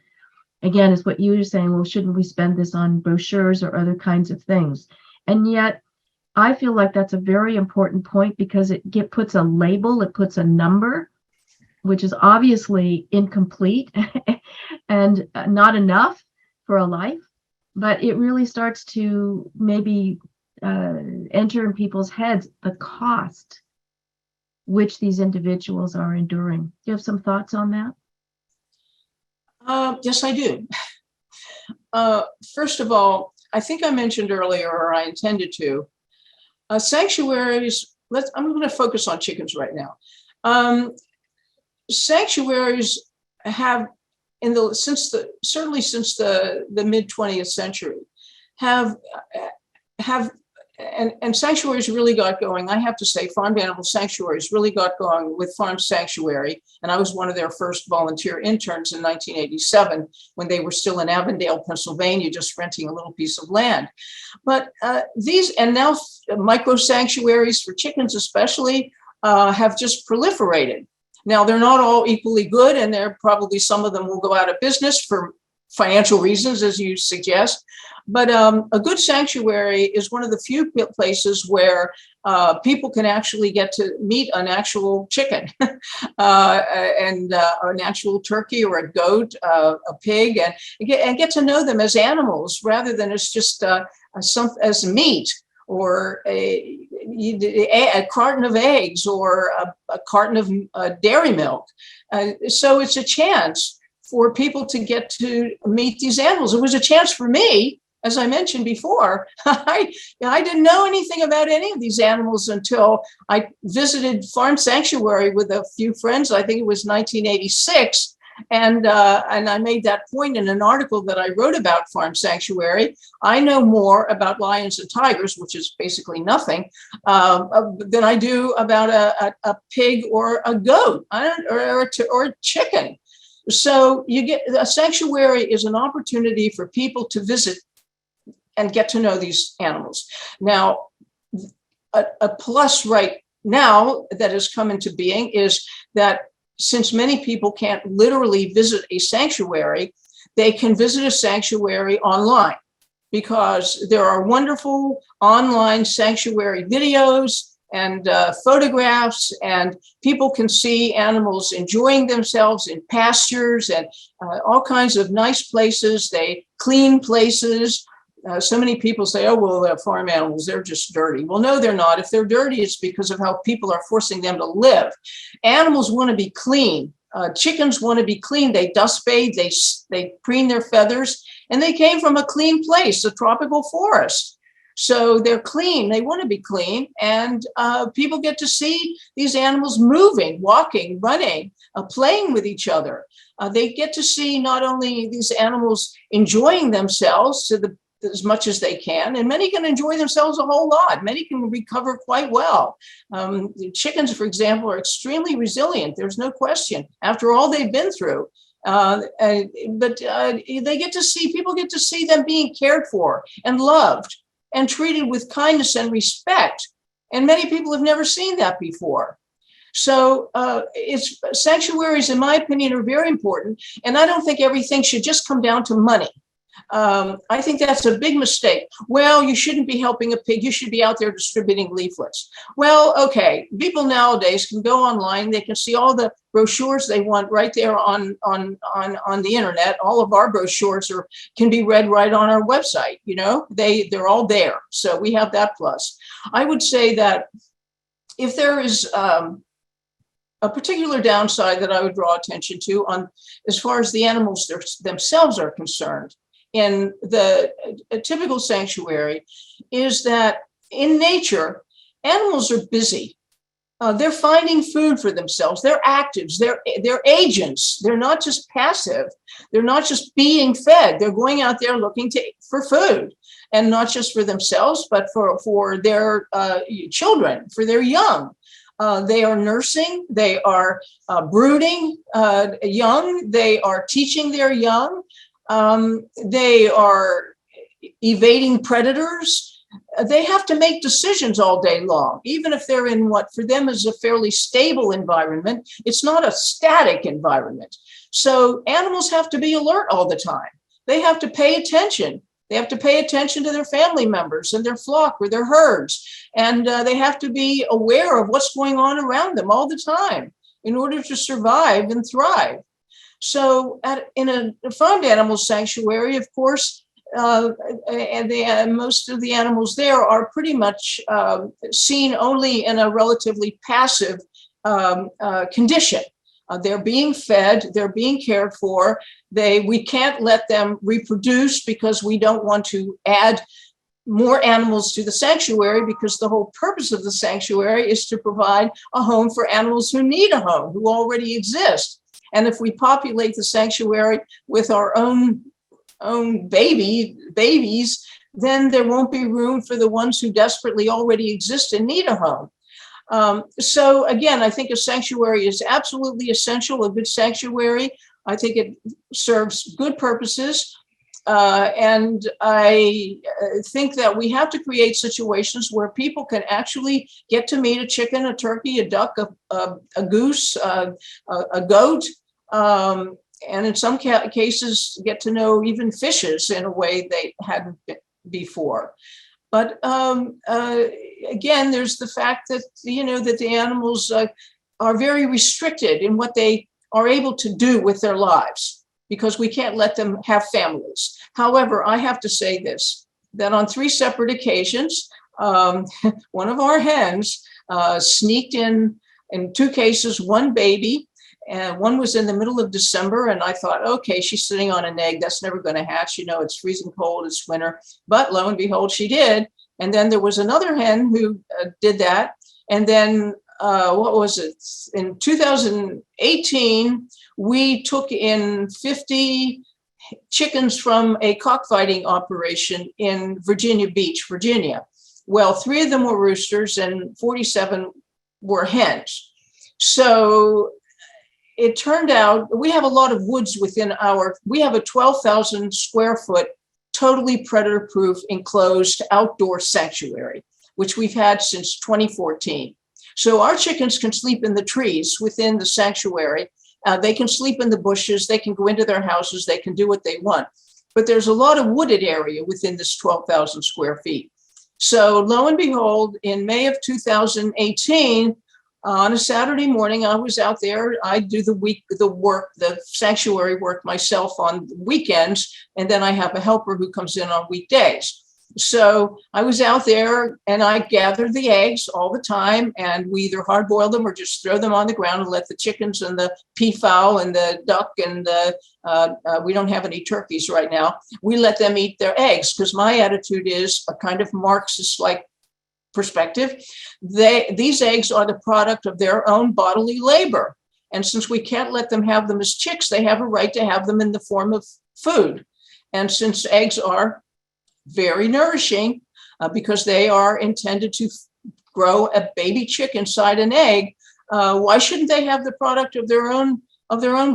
Again, is what you were saying, well, shouldn't we spend this on brochures or other kinds of things? And yet, I feel like that's a very important point, because it puts a label, it puts a number, which is obviously incomplete and not enough for a life, but it really starts to maybe enter in people's heads the cost which these individuals are enduring. Do you have some thoughts on that? Yes, I do. First of all, I think I mentioned earlier, or I intended to, sanctuaries. I'm going to focus on chickens right now. Sanctuaries have, certainly since the mid 20th century, have and sanctuaries really got going. I have to say, farmed animal sanctuaries really got going with Farm Sanctuary, and I was one of their first volunteer interns in 1987 when they were still in Avondale, Pennsylvania, just renting a little piece of land. But and now micro sanctuaries for chickens especially have just proliferated. Now, they're not all equally good, and probably some of them will go out of business for financial reasons, as you suggest. But a good sanctuary is one of the few places where people can actually get to meet an actual chicken and an actual turkey or a goat, a pig, and get to know them as animals rather than as just as meat, or a carton of eggs, or a carton of dairy milk. So it's a chance for people to get to meet these animals. It was a chance for me, as I mentioned before. I didn't know anything about any of these animals until I visited Farm Sanctuary with a few friends. I think it was 1986. And I made that point in an article that I wrote about Farm Sanctuary. I know more about lions and tigers, which is basically nothing, than I do about a pig or a goat or a chicken. So a sanctuary is an opportunity for people to visit and get to know these animals. Now, a plus right now that has come into being is that since many people can't literally visit a sanctuary, they can visit a sanctuary online, because there are wonderful online sanctuary videos and photographs, and people can see animals enjoying themselves in pastures and all kinds of nice places. They clean places. So many people say, oh, well, they're farm animals, they're just dirty. Well, no, they're not. If they're dirty, it's because of how people are forcing them to live. Animals want to be clean. Chickens want to be clean. They dust bathe, they preen their feathers, and they came from a clean place, a tropical forest. So they're clean. They want to be clean. And people get to see these animals moving, walking, running, playing with each other. They get to see not only these animals enjoying themselves as much as they can, and many can enjoy themselves a whole lot. Many can recover quite well. Chickens, for example, are extremely resilient. There's no question, after all they've been through. But people get to see them being cared for and loved and treated with kindness and respect. And many people have never seen that before. So sanctuaries, in my opinion, are very important. And I don't think everything should just come down to money. I think that's a big mistake. Well, you shouldn't be helping a pig. You should be out there distributing leaflets. Well, okay. People nowadays can go online. They can see all the brochures they want right there on the internet. All of our brochures can be read right on our website. You know, they're all there. So we have that plus. I would say that if there is a particular downside that I would draw attention to as far as the animals themselves are concerned, in a typical sanctuary, is that in nature, animals are busy. They're finding food for themselves. They're actives. They're agents. They're not just passive. They're not just being fed. They're going out there looking for food. and not just for themselves, but for their children, for their young. They are nursing, they are brooding young, they are teaching their young, they are evading predators. They have to make decisions all day long, even if they're in what for them is a fairly stable environment. It's not a static environment. So animals have to be alert all the time. They have to pay attention. They have to pay attention to their family members and their flock or their herds. And they have to be aware of what's going on around them all the time in order to survive and thrive. So in a farmed animal sanctuary, of course, and most of the animals there are pretty much seen only in a relatively passive condition. They're being fed, they're being cared for. We can't let them reproduce because we don't want to add more animals to the sanctuary, because the whole purpose of the sanctuary is to provide a home for animals who need a home, who already exist. And if we populate the sanctuary with our own babies, then there won't be room for the ones who desperately already exist and need a home. So again, I think a sanctuary is absolutely essential, a good sanctuary. I think it serves good purposes. And I think that we have to create situations where people can actually get to meet a chicken, a turkey, a duck, a goose, a goat, and in some cases get to know even fishes in a way they hadn't before. But again, there's the fact that, that the animals are very restricted in what they are able to do with their lives, because we can't let them have families. However, I have to say this, that on 3 separate occasions, one of our hens sneaked in 2 cases, 1 baby, and one was in the middle of December. And I thought, okay, she's sitting on an egg. That's never going to hatch. It's freezing cold. It's winter. But lo and behold, she did. And then there was another hen who did that. And then what was it? In 2018, we took in 50 chickens from a cockfighting operation in Virginia Beach, Virginia. Well, 3 of them were roosters and 47 were hens. So it turned out we have a lot of woods we have a 12,000 square foot, totally predator proof enclosed outdoor sanctuary, which we've had since 2014. So our chickens can sleep in the trees within the sanctuary. They can sleep in the bushes. They can go into their houses. They can do what they want. But there's a lot of wooded area within this 12,000 square feet. So lo and behold, in May of 2018, on a Saturday morning, I was out there. I do the sanctuary work myself on weekends, and then I have a helper who comes in on weekdays. So I was out there and I gathered the eggs all the time, and we either hard boil them or just throw them on the ground and let the chickens and the peafowl and the duck and we don't have any turkeys right now. We let them eat their eggs, because my attitude is a kind of Marxist-like perspective. These eggs are the product of their own bodily labor. And since we can't let them have them as chicks, they have a right to have them in the form of food. And since eggs are very nourishing, because they are intended to grow a baby chick inside an egg, why shouldn't they have the product of their own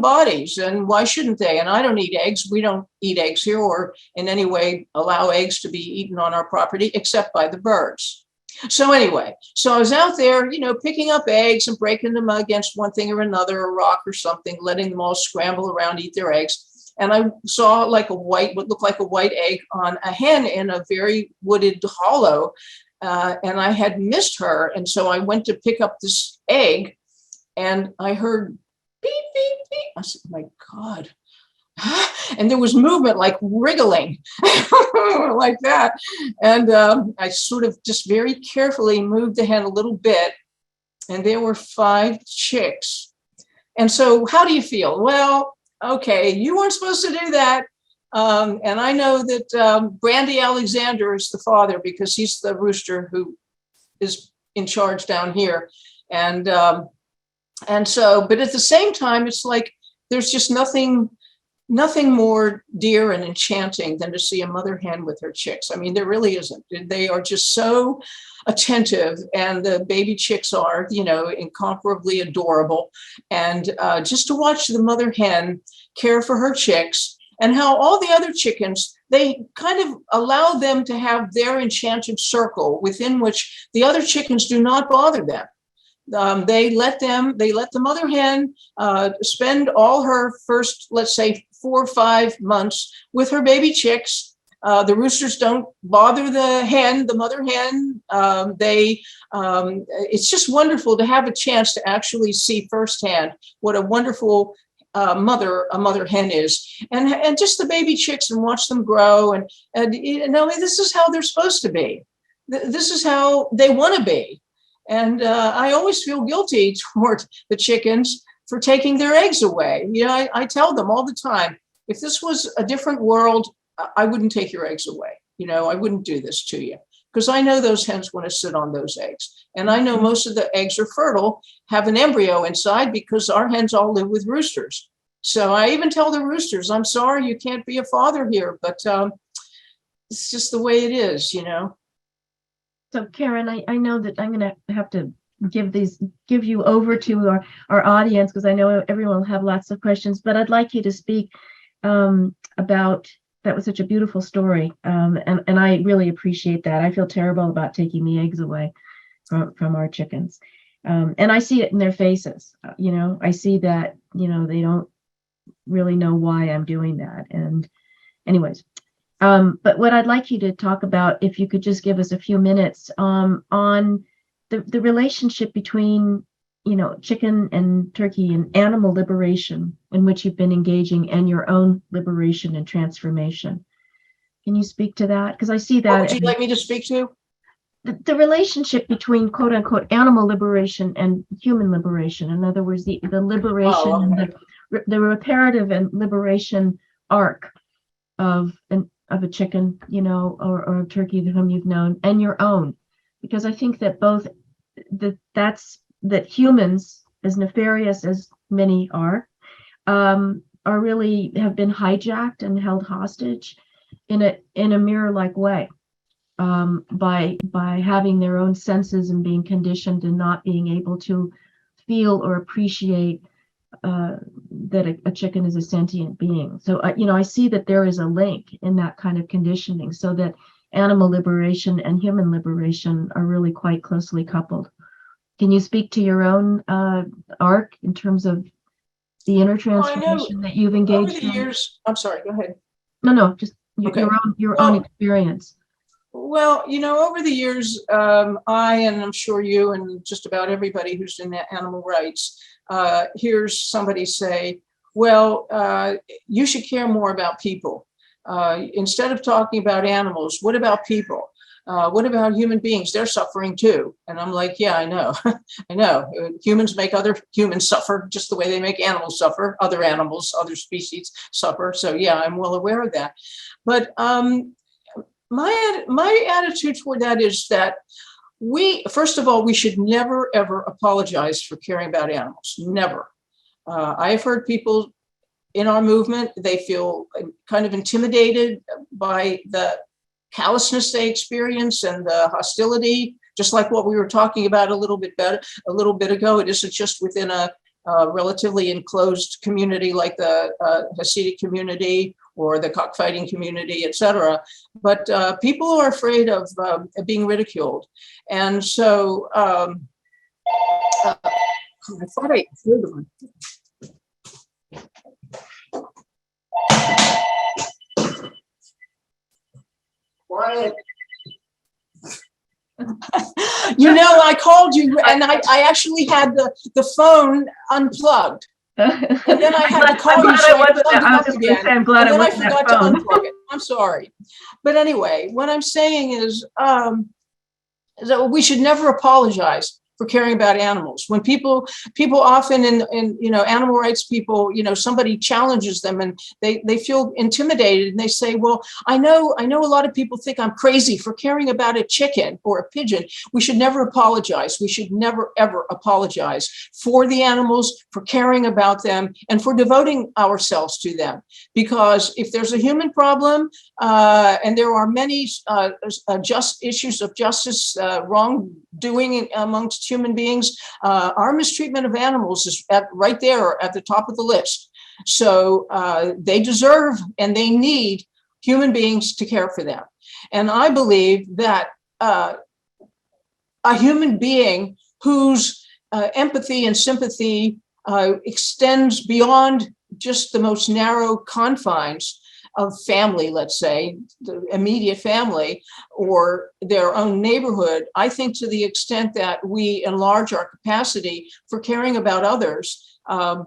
bodies? And why shouldn't they? And I don't eat eggs. We don't eat eggs here or in any way allow eggs to be eaten on our property except by the birds. So anyway, so I was out there, picking up eggs and breaking them against one thing or another, a rock or something, letting them all scramble around, eat their eggs. And I saw what looked like a white egg on a hen in a very wooded hollow. And I had missed her. And so I went to pick up this egg and I heard beep, beep, beep. I said, my God. And there was movement, like wriggling like that. And I sort of just very carefully moved the hen a little bit, and there were 5 chicks. And so how do you feel? Well, okay, you weren't supposed to do that. And I know that Brandy Alexander is the father, because he's the rooster who is in charge down here. And so, but at the same time, it's like there's just nothing nothing more dear and enchanting than to see a mother hen with her chicks. I mean, there really isn't. They are just so attentive, and the baby chicks are, incomparably adorable. And just to watch the mother hen care for her chicks, and how all the other chickens, they kind of allow them to have their enchanted circle within which the other chickens do not bother them. They let the mother hen spend all her first, let's say, 4 or 5 months with her baby chicks. The roosters don't bother the mother hen. It's just wonderful to have a chance to actually see firsthand what a wonderful a mother hen is, and just the baby chicks, and watch them grow. And this is how they're supposed to be. This is how they want to be. And I always feel guilty toward the chickens for taking their eggs away. I tell them all the time, if this was a different world, I wouldn't take your eggs away. I wouldn't do this to you, because I know those hens want to sit on those eggs. And I know most of the eggs are fertile, have an embryo inside, because our hens all live with roosters. So I even tell the roosters, I'm sorry, you can't be a father here, but it's just the way it is, So Karen, I know that I'm going to have to give you over to our audience, because I know everyone will have lots of questions, but I'd like you to speak about, that was such a beautiful story. And I really appreciate that. I feel terrible about taking the eggs away from our chickens. And I see it in their faces. I see that, they don't really know why I'm doing that. And anyways, but what I'd like you to talk about, if you could just give us a few minutes on the relationship between, chicken and turkey and animal liberation, in which you've been engaging, and your own liberation and transformation. Can you speak to that? Because I see that. What would you like me to speak to? The relationship between quote unquote animal liberation and human liberation. In other words, the liberation and the reparative and liberation arc of a chicken, or a turkey whom you've known, and your own. Because I think that both that humans, as nefarious as many are really have been hijacked and held hostage in a mirror-like way, by having their own senses and being conditioned and not being able to feel or appreciate that a chicken is a sentient being. So I see that there is a link in that kind of conditioning, so that animal liberation and human liberation are really quite closely coupled. Can you speak to your own arc in terms of the inner transformation that you've engaged over the years? I'm sorry, go ahead. No, just Okay. your own experience. Well, over the years, I, and I'm sure you and just about everybody who's in animal rights, hears somebody say, well, you should care more about people. Instead of talking about animals, what about people? What about human beings? They're suffering too. And I'm like, yeah, I know. I know. Humans make other humans suffer just the way they make animals suffer, other animals, other species suffer. So yeah, I'm well aware of that. But my attitude toward that is that first of all, we should never, ever apologize for caring about animals. Never. I've heard people in our movement, they feel kind of intimidated by the callousness they experience and the hostility, just like what we were talking about a little bit ago. It isn't just within a relatively enclosed community like the Hasidic community or the cockfighting community, etc. But people are afraid of being ridiculed. And so I thought I heard one. Quiet. I called you, and I actually had the phone unplugged. And then I had to call you, so I plugged it up again. I'm glad and then I forgot to unplug it. I'm sorry. But anyway, what I'm saying is that we should never apologize for caring about animals. When people often in animal rights people, somebody challenges them and they feel intimidated and they say, well, I know a lot of people think I'm crazy for caring about a chicken or a pigeon. We should never apologize. We should never, ever apologize for the animals, for caring about them, and for devoting ourselves to them. Because if there's a human problem, and there are many just issues of justice, wrongdoing amongst human beings, our mistreatment of animals is right there at the top of the list. So they deserve and they need human beings to care for them. And I believe that a human being whose empathy and sympathy extends beyond just the most narrow confines of family, let's say, the immediate family or their own neighborhood, I think to the extent that we enlarge our capacity for caring about others, that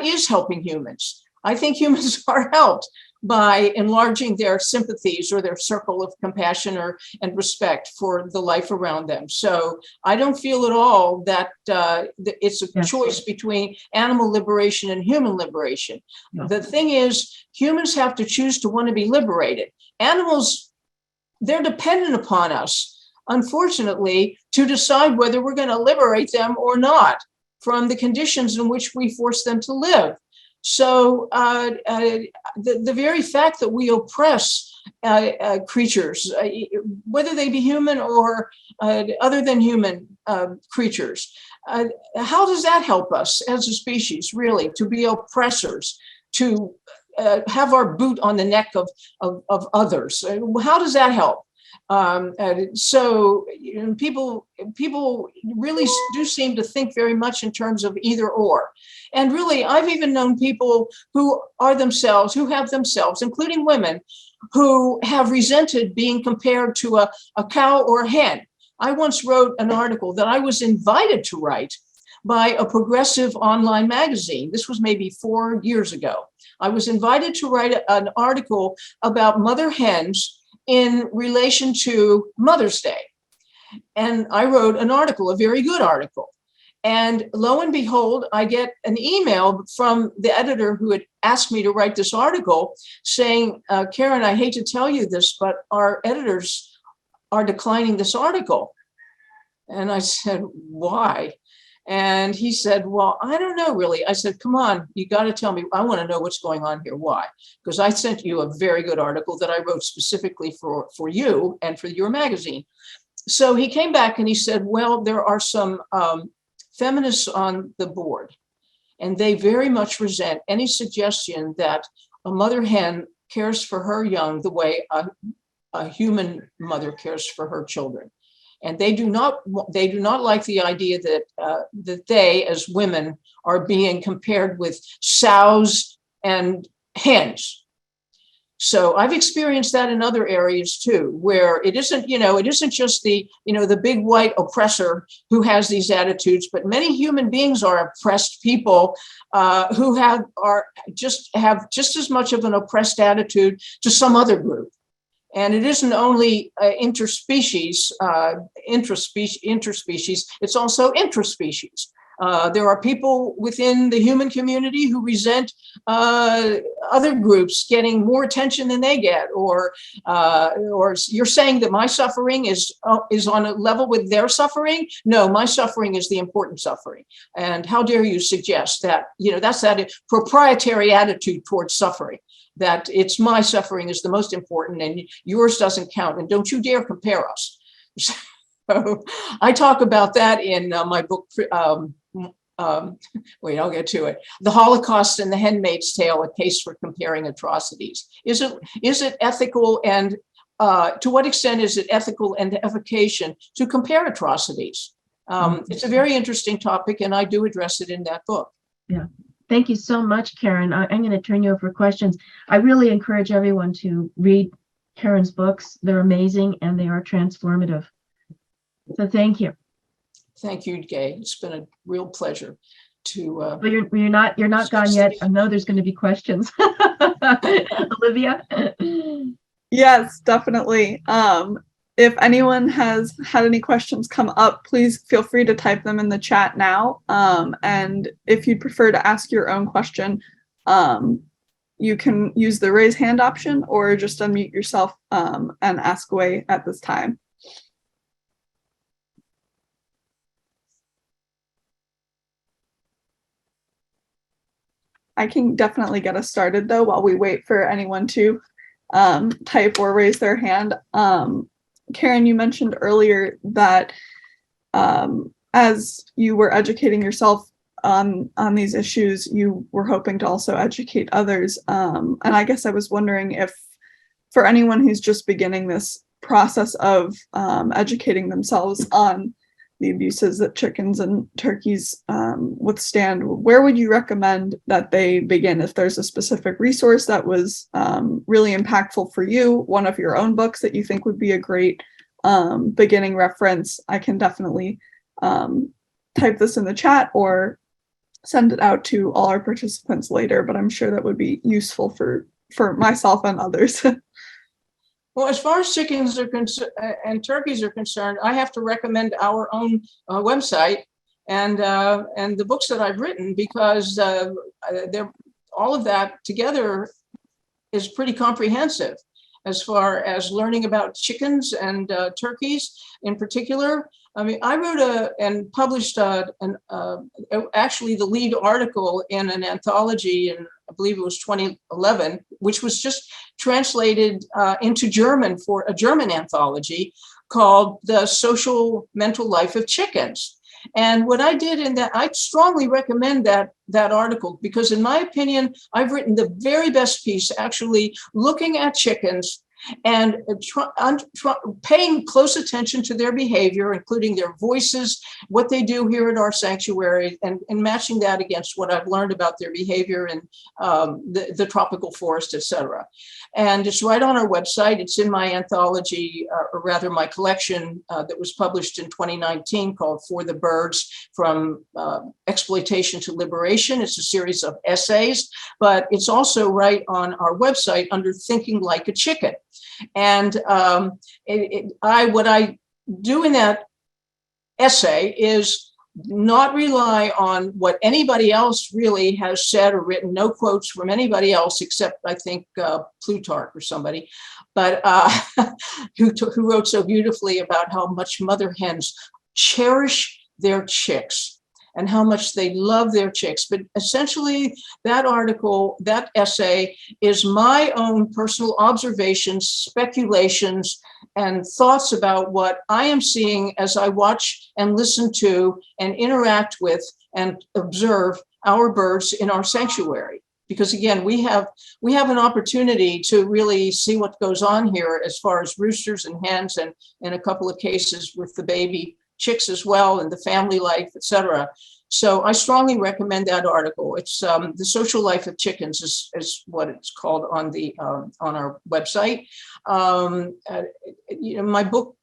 is helping humans. I think humans are helped by enlarging their sympathies or their circle of compassion and respect for the life around them. So I don't feel at all that it's a choice between animal liberation and human liberation. No. The thing is, humans have to choose to want to be liberated. Animals, they're dependent upon us, unfortunately, to decide whether we're going to liberate them or not from the conditions in which we force them to live. So the very fact that we oppress creatures, whether they be human or other than human creatures, how does that help us as a species, really, to be oppressors, to have our boot on the neck of others? How does that help? So people really do seem to think very much in terms of either or. And really, I've even known people who have themselves, including women, who have resented being compared to a cow or a hen. I once wrote an article that I was invited to write by a progressive online magazine. This was maybe 4 years ago. I was invited to write an article about mother hens in relation to Mother's Day. And I wrote an article, a very good article. And lo and behold, I get an email from the editor who had asked me to write this article saying, Karen, I hate to tell you this, but our editors are declining this article. And I said, why? And he said, well, I don't know, really. I said, come on, you got to tell me. I want to know what's going on here. Why? Because I sent you a very good article that I wrote specifically for you and for your magazine. So he came back and he said, well, there are some feminists on the board, and they very much resent any suggestion that a mother hen cares for her young the way a human mother cares for her children. And they do not like the idea that they, as women, are being compared with sows and hens. So I've experienced that in other areas too, where it isn't just the big white oppressor who has these attitudes, but many human beings are oppressed people who have just as much of an oppressed attitude to some other group. And it isn't only interspecies, it's also intraspecies. There are people within the human community who resent other groups getting more attention than they get, or you're saying that my suffering is on a level with their suffering? No, my suffering is the important suffering. And how dare you suggest that, that's that proprietary attitude towards suffering, that it's my suffering is the most important and yours doesn't count, and don't you dare compare us. So I talk about that in my book, I'll get to it. The Holocaust and the Henmaid's Tale, A Case for Comparing Atrocities. Is it ethical, and to what extent is it ethical and efficacious to compare atrocities? It's a very interesting topic, and I do address it in that book. Yeah. Thank you so much, Karen. I'm going to turn you over for questions. I really encourage everyone to read Karen's books. They're amazing and they are transformative. So thank you. Thank you, Gay. It's been a real pleasure to. But you're not gone yet. I know there's going to be questions. Olivia. Yes, definitely. if anyone has had any questions come up, please feel free to type them in the chat now. And if you'd prefer to ask your own question, you can use the raise hand option or just unmute yourself and ask away at this time. I can definitely get us started though while we wait for anyone to type or raise their hand. Karen, you mentioned earlier that as you were educating yourself on these issues, you were hoping to also educate others. And I guess I was wondering if for anyone who's just beginning this process of educating themselves on the abuses that chickens and turkeys withstand, where would you recommend that they begin? If there's a specific resource that was really impactful for you, one of your own books that you think would be a great beginning reference, I can definitely type this in the chat or send it out to all our participants later, but I'm sure that would be useful for myself and others. Well, as far as chickens are and turkeys are concerned, I have to recommend our own website and the books that I've written, because all of that together is pretty comprehensive as far as learning about chickens and turkeys in particular. I mean, I wrote and published actually the lead article in an anthology in, I believe it was 2011, which was just translated into German for a German anthology called The Social Mental Life of Chickens. And what I did in that, I strongly recommend that article, because in my opinion, I've written the very best piece actually looking at chickens and paying close attention to their behavior, including their voices, what they do here at our sanctuary, and matching that against what I've learned about their behavior in the tropical forest, etc. And it's right on our website. It's in my anthology, or rather my collection that was published in 2019 called For the Birds, From Exploitation to Liberation. It's a series of essays, but it's also right on our website under Thinking Like a Chicken. And what I do in that essay is not rely on what anybody else really has said or written, no quotes from anybody else except I think Plutarch or somebody, but who wrote so beautifully about how much mother hens cherish their chicks and how much they love their chicks. But essentially that article, that essay is my own personal observations, speculations, and thoughts about what I am seeing as I watch and listen to and interact with and observe our birds in our sanctuary. Because again, we have an opportunity to really see what goes on here as far as roosters and hens, and in a couple of cases with the baby chicks as well, and the family life, etc. So I strongly recommend that article. It's The Social Life of Chickens is what it's called on our website. My book,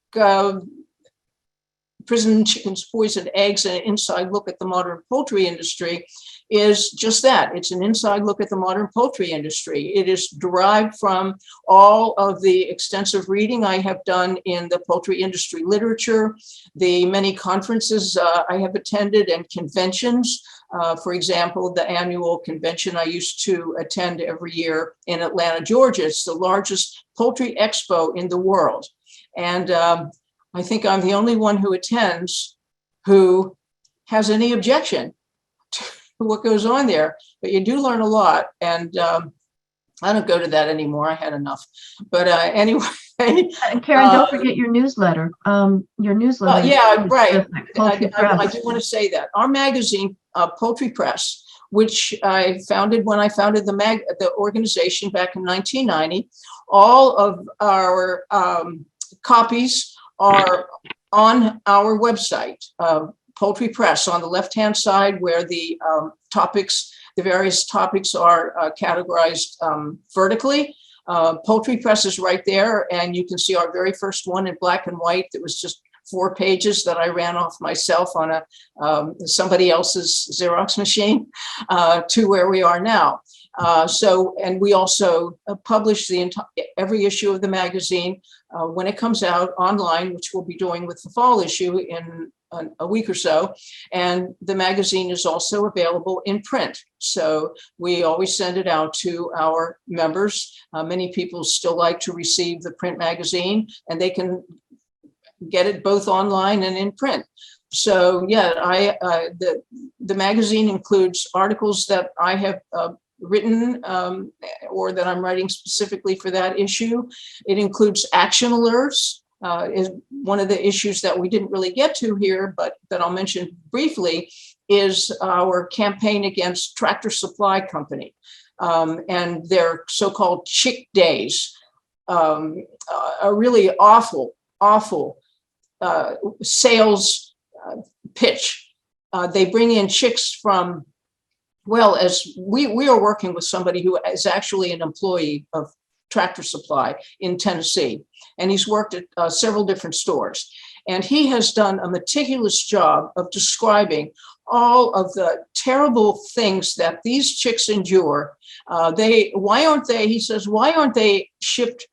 Prison Chickens, Poisoned Eggs, and an Inside Look at the Modern Poultry Industry, is just that. It's an inside look at the modern poultry industry. It is derived from all of the extensive reading I have done in the poultry industry literature, the many conferences I have attended and conventions. For example, the annual convention I used to attend every year in Atlanta, Georgia. It's the largest poultry expo in the world. And I think I'm the only one who attends who has any objection to what goes on there, but you do learn a lot. And I don't go to that anymore. I had enough. But anyway. And Karen, don't forget your newsletter. Your newsletter. Yeah, right. I do want to say that. Our magazine, Poultry Press, which I founded when I founded the organization back in 1990, all of our copies are on our website, Poultry Press, on the left-hand side where the various topics are categorized vertically. Poultry Press is right there, and you can see our very first one in black and white that was just 4 pages that I ran off myself on somebody else's Xerox machine to where we are now. And we also publish every issue of the magazine when it comes out online, which we'll be doing with the fall issue in a week or so. And the magazine is also available in print. So we always send it out to our members. Many people still like to receive the print magazine, and they can get it both online and in print. So yeah, the magazine includes articles that I have written or that I'm writing specifically for that issue. It includes action alerts. Is one of the issues that we didn't really get to here, but that I'll mention briefly, is our campaign against Tractor Supply Company and their so-called chick days. A really awful sales pitch. They bring in chicks from, well, as we are working with somebody who is actually an employee of Tractor Supply in Tennessee, and he's worked at several different stores. And he has done a meticulous job of describing all of the terrible things that these chicks endure. He says, why aren't they shipped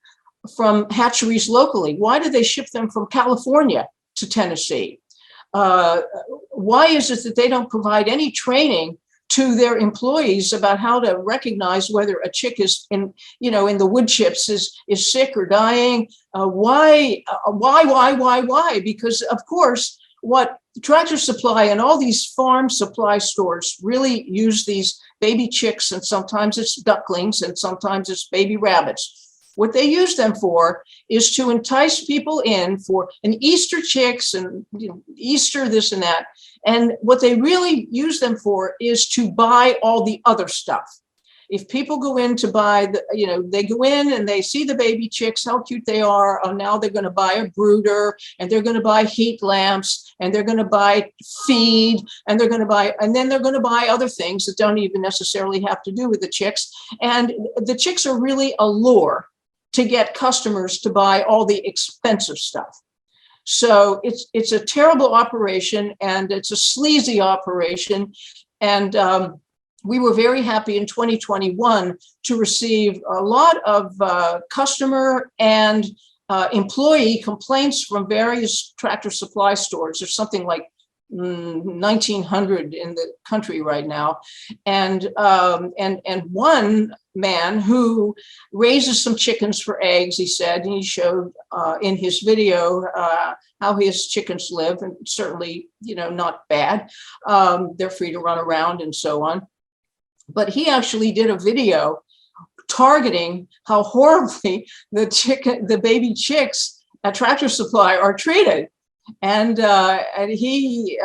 from hatcheries locally? Why do they ship them from California to Tennessee? Why is it that they don't provide any training to their employees about how to recognize whether a chick is in the wood chips is sick or dying? Why? Because of course, what Tractor Supply and all these farm supply stores really use these baby chicks, and sometimes it's ducklings and sometimes it's baby rabbits. What they use them for is to entice people in for an Easter chicks and Easter this and that. And what they really use them for is to buy all the other stuff. If people go in to buy, they go in and they see the baby chicks, how cute they are. Oh, now they're going to buy a brooder, and they're going to buy heat lamps, and they're going to buy feed, and then they're going to buy other things that don't even necessarily have to do with the chicks. And the chicks are really a lure to get customers to buy all the expensive stuff. So it's a terrible operation, and it's a sleazy operation. And we were very happy in 2021 to receive a lot of customer and employee complaints from various Tractor Supply stores. There's something like 1,900 in the country right now, and one man who raises some chickens for eggs, he said, and he showed in his video how his chickens live, and certainly not bad. They're free to run around and so on. But he actually did a video targeting how horribly the baby chicks at Tractor Supply are treated. And he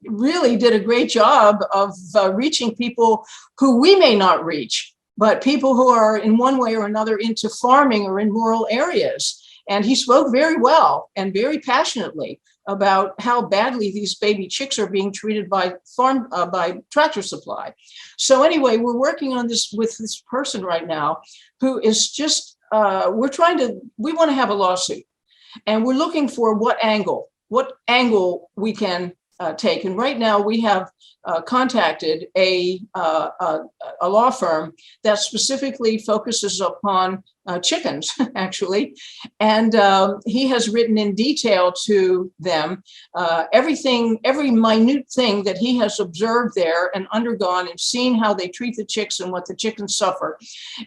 really did a great job of reaching people who we may not reach, but people who are in one way or another into farming or in rural areas. And he spoke very well and very passionately about how badly these baby chicks are being treated by Tractor Supply. So anyway, we're working on this with this person right now who is just, we want to have a lawsuit. And we're looking for what angle we can take. And right now we have contacted a law firm that specifically focuses upon chickens, actually. And he has written in detail to them every minute thing that he has observed there and undergone and seen how they treat the chicks and what the chickens suffer.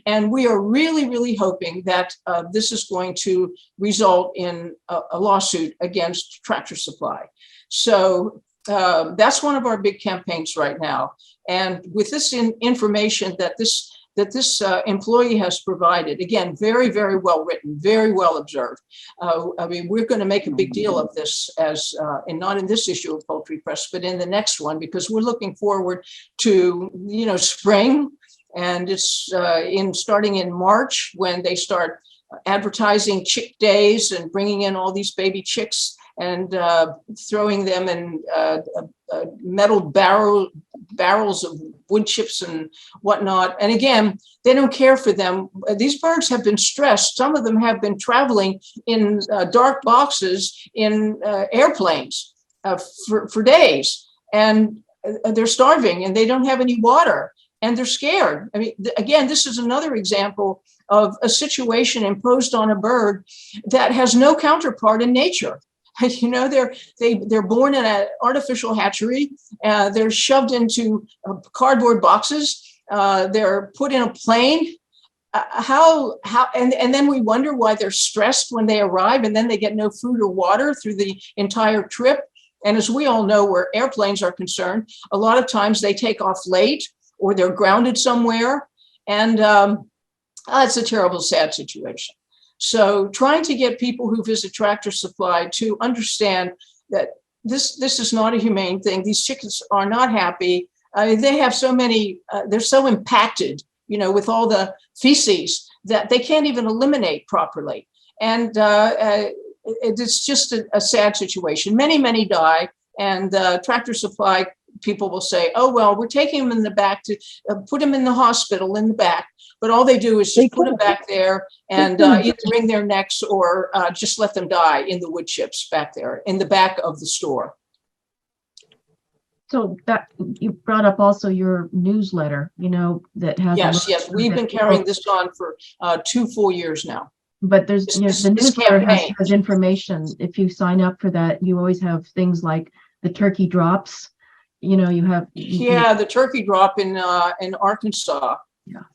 And we are really, really hoping that this is going to result in a lawsuit against Tractor Supply. So that's one of our big campaigns right now. And with this information that this employee has provided, again, very, very well written, very well observed. We're going to make a big deal of this and not in this issue of Poultry Press, but in the next one, because we're looking forward to, spring. And it's starting in March when they start advertising chick days and bringing in all these baby chicks and throwing them in metal barrels of wood chips and whatnot. And again, they don't care for them. These birds have been stressed. Some of them have been traveling in dark boxes in airplanes for days, and they're starving and they don't have any water and they're scared. I mean, again, this is another example of a situation imposed on a bird that has no counterpart in nature. You know, they're born in an artificial hatchery. They're shoved into cardboard boxes. They're put in a plane. And then we wonder why they're stressed when they arrive, and then they get no food or water through the entire trip. And as we all know, where airplanes are concerned, a lot of times they take off late or they're grounded somewhere, and it's a terrible, sad situation. So trying to get people who visit Tractor Supply to understand that this is not a humane thing. These chickens are not happy. They have so many, they're so impacted, you know, with all the feces that they can't even eliminate properly. And it's just a sad situation. Many, many die. And Tractor Supply people will say, oh, well, we're taking them in the back to put them in the hospital in the back. But all they do is just put them back there and either wring their necks or just let them die in the wood chips back there in the back of the store. So that you brought up also your newsletter, you know, that has. Yes. We've been carrying this on for 2 full years now. But there's the newsletter has information. If you sign up for that, you always have things like the turkey drops. You know, you have. The turkey drop in Arkansas. Yeah.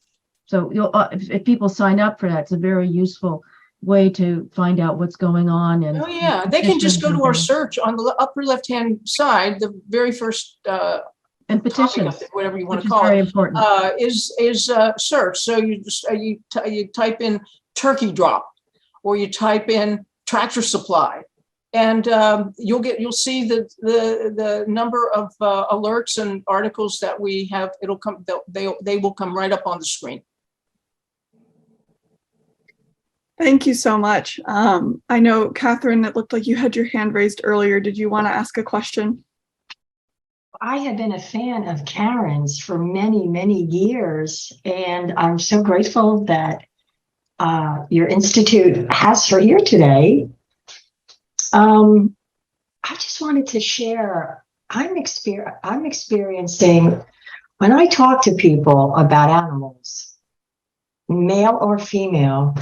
So you'll if people sign up for that, it's a very useful way to find out what's going on. And they can just go to our search on the upper left-hand side, the very first and petitions, whatever you want to call very it, important. is search. So you just you type in turkey drop, or you type in Tractor Supply, and you'll see the number of alerts and articles that we have. It'll come. They will come right up on the screen. Thank you so much. I know, Catherine, it looked like you had your hand raised earlier. Did you want to ask a question? I have been a fan of Karen's for many, many years, and I'm so grateful that your institute has her here today. I just wanted to share, I'm experiencing, when I talk to people about animals, male or female,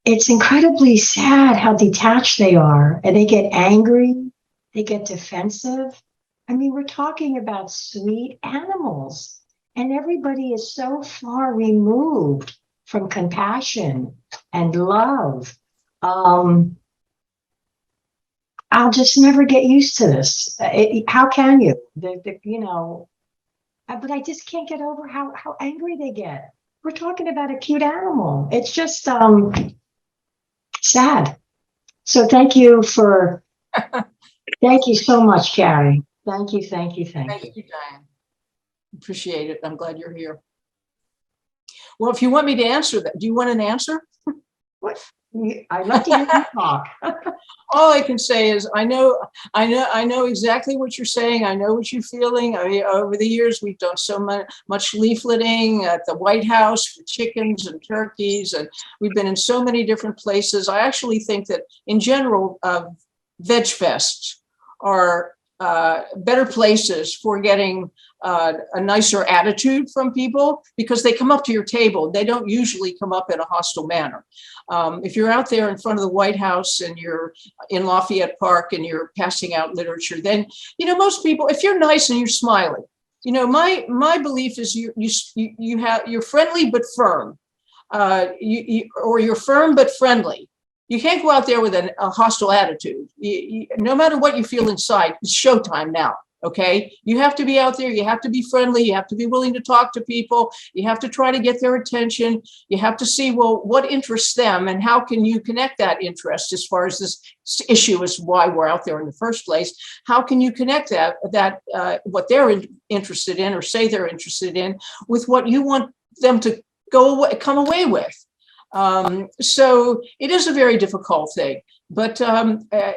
it's incredibly sad how detached they are, and they get angry, they get defensive. I mean, we're talking about sweet animals, and everybody is so far removed from compassion and love. I'll just never get used to this. How can you? You know, but I just can't get over how angry they get. We're talking about a cute animal. It's just sad. So thank you so much, Carrie. Thank you. Thank you, Diane. Appreciate it. I'm glad you're here. Well, if you want me to answer that, do you want an answer? What? I'd like to hear you talk. All I can say is I know exactly what you're saying. I know what you're feeling. I mean, over the years, we've done so much leafleting at the White House for chickens and turkeys, and we've been in so many different places. I actually think that in general, veg fests are better places for getting a nicer attitude from people, because they come up to your table. They don't usually come up in a hostile manner. If you're out there in front of the White House and you're in Lafayette Park and you're passing out literature, then, you know, most people, if you're nice and you're smiling, you know, my belief is you're friendly but firm, or you're firm but friendly. You can't go out there with a hostile attitude. No matter what you feel inside, it's showtime now. Okay, you have to be out there. You have to be friendly. You have to be willing to talk to people. You have to try to get their attention. You have to see, well, what interests them and how can you connect that interest as far as this issue is why we're out there in the first place. How can you connect that what they're interested in or say they're interested in with what you want them to come away with? So it is a very difficult thing. But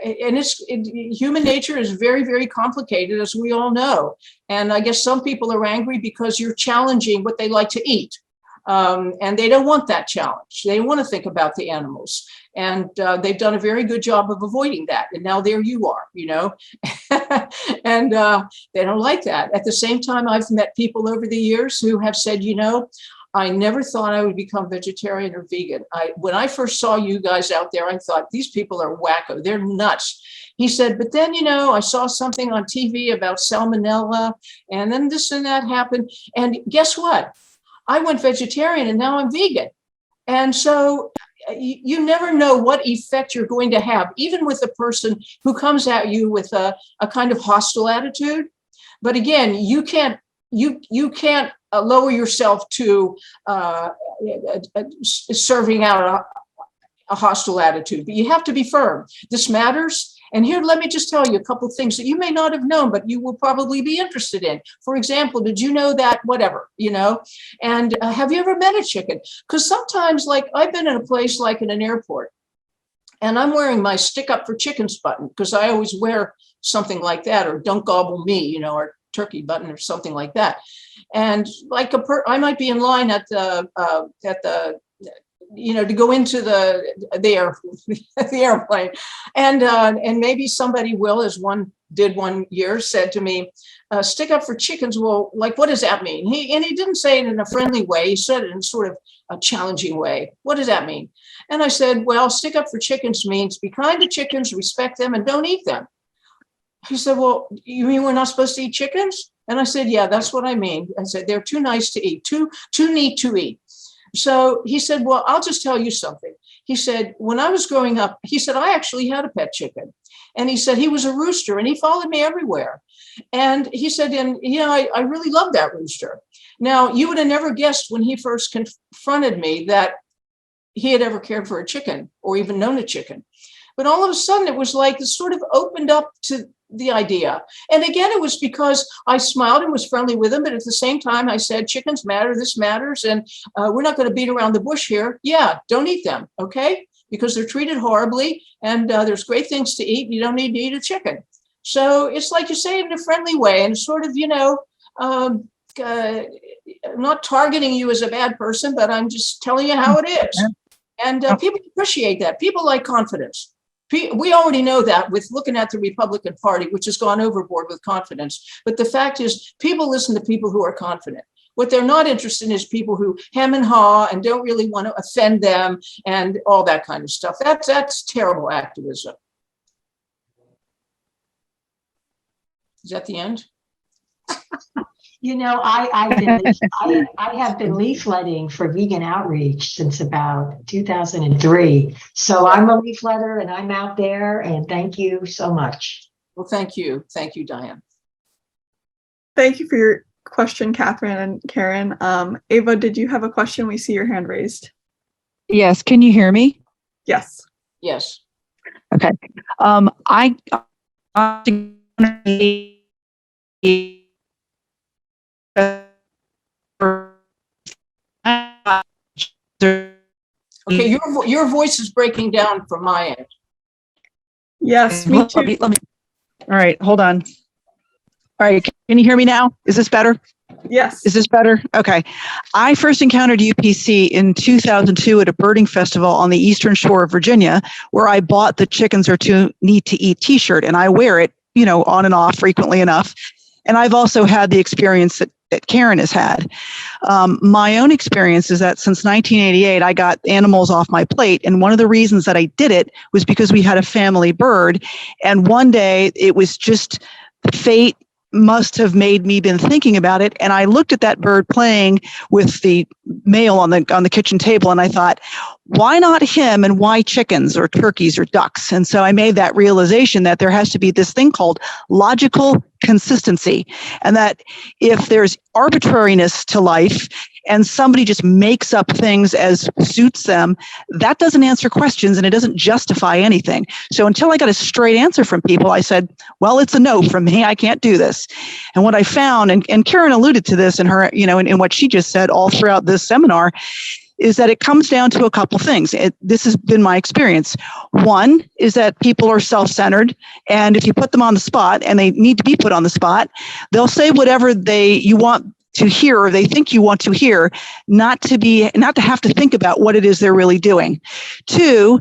human nature is very, very complicated, as we all know. And I guess some people are angry because you're challenging what they like to eat. And they don't want that challenge. They want to think about the animals. And they've done a very good job of avoiding that. And now there you are, and they don't like that. At the same time, I've met people over the years who have said, I never thought I would become vegetarian or vegan. When I first saw you guys out there, I thought, these people are wacko. They're nuts. He said, but then, I saw something on TV about salmonella, and then this and that happened. And guess what? I went vegetarian and now I'm vegan. And so you never know what effect you're going to have, even with a person who comes at you with a kind of hostile attitude. But again, you can't lower yourself to serving out a hostile attitude, but you have to be firm. This matters. And here, let me just tell you a couple of things that you may not have known, but you will probably be interested in. For example, did you know that whatever, and have you ever met a chicken? Because sometimes, like, I've been in a place like in an airport, and I'm wearing my stick up for chickens button because I always wear something like that, or don't gobble me, or turkey button or something like that. And like I might be in line at the to go into the airplane, and maybe somebody will, as one did one year, said to me, "Stick up for chickens." Well, like, what does that mean? He didn't say it in a friendly way. He said it in sort of a challenging way. What does that mean? And I said, well, stick up for chickens means be kind to chickens, respect them, and don't eat them. He said, well, you mean we're not supposed to eat chickens? And I said, yeah, that's what I mean. I said, they're too nice to eat, too neat to eat. So he said, well, I'll just tell you something. He said, when I was growing up, he said, I actually had a pet chicken. And he said, he was a rooster and he followed me everywhere. And he said, and I really loved that rooster. Now, you would have never guessed when he first confronted me that he had ever cared for a chicken or even known a chicken. But all of a sudden, it was like it sort of opened up to the idea. And again, it was because I smiled and was friendly with him. But at the same time, I said, chickens matter, this matters. And we're not going to beat around the bush here. Yeah, don't eat them. Okay. Because they're treated horribly and there's great things to eat. You don't need to eat a chicken. So it's like you say it in a friendly way and sort of, not targeting you as a bad person, but I'm just telling you how it is. And people appreciate that. People like confidence. We already know that with looking at the Republican Party, which has gone overboard with confidence. But the fact is, people listen to people who are confident. What they're not interested in is people who hem and haw and don't really want to offend them and all that kind of stuff. That's terrible activism. Is that the end? I have been leafletting for Vegan Outreach since about 2003. So I'm a leafletter and I'm out there, and thank you so much. Well, thank you. Thank you, Diane. Thank you for your question, Catherine and Karen. Ava, did you have a question? We see your hand raised. Yes. Can you hear me? Yes. Yes. Okay. Okay, your voice is breaking down from my end. Yes, me too. All right, hold on. All right, can you hear me now? Is this better? Yes. Is this better? Okay. I first encountered UPC in 2002 at a birding festival on the eastern shore of Virginia, where I bought the Chickens Are Too Neat to Eat t-shirt, and I wear it, on and off frequently enough. And I've also had the experience that Karen has had. My own experience is that since 1988, I got animals off my plate. And one of the reasons that I did it was because we had a family bird. And one day it was just fate must have made me been thinking about it. And I looked at that bird playing with the male on the kitchen table. And I thought, why not him and why chickens or turkeys or ducks? And so I made that realization that there has to be this thing called logical consistency. And that if there's arbitrariness to life and somebody just makes up things as suits them, that doesn't answer questions and it doesn't justify anything. So until I got a straight answer from people, I said, well, it's a no from me. I can't do this. And what I found, and Karen alluded to this in her, in what she just said all throughout this seminar, is that it comes down to a couple things. This has been my experience. One is that people are self-centered, and if you put them on the spot, and they need to be put on the spot, they'll say whatever you want to hear or they think you want to hear, not to have to think about what it is they're really doing. Two,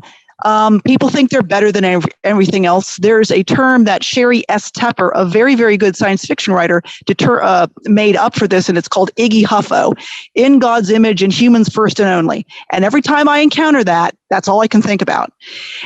people think they're better than everything else. There's a term that Sherry S. Tepper, a very, very good science fiction writer, made up for this, and it's called Iggy Huffo, in God's image and humans first and only. And every time I encounter that, that's all I can think about.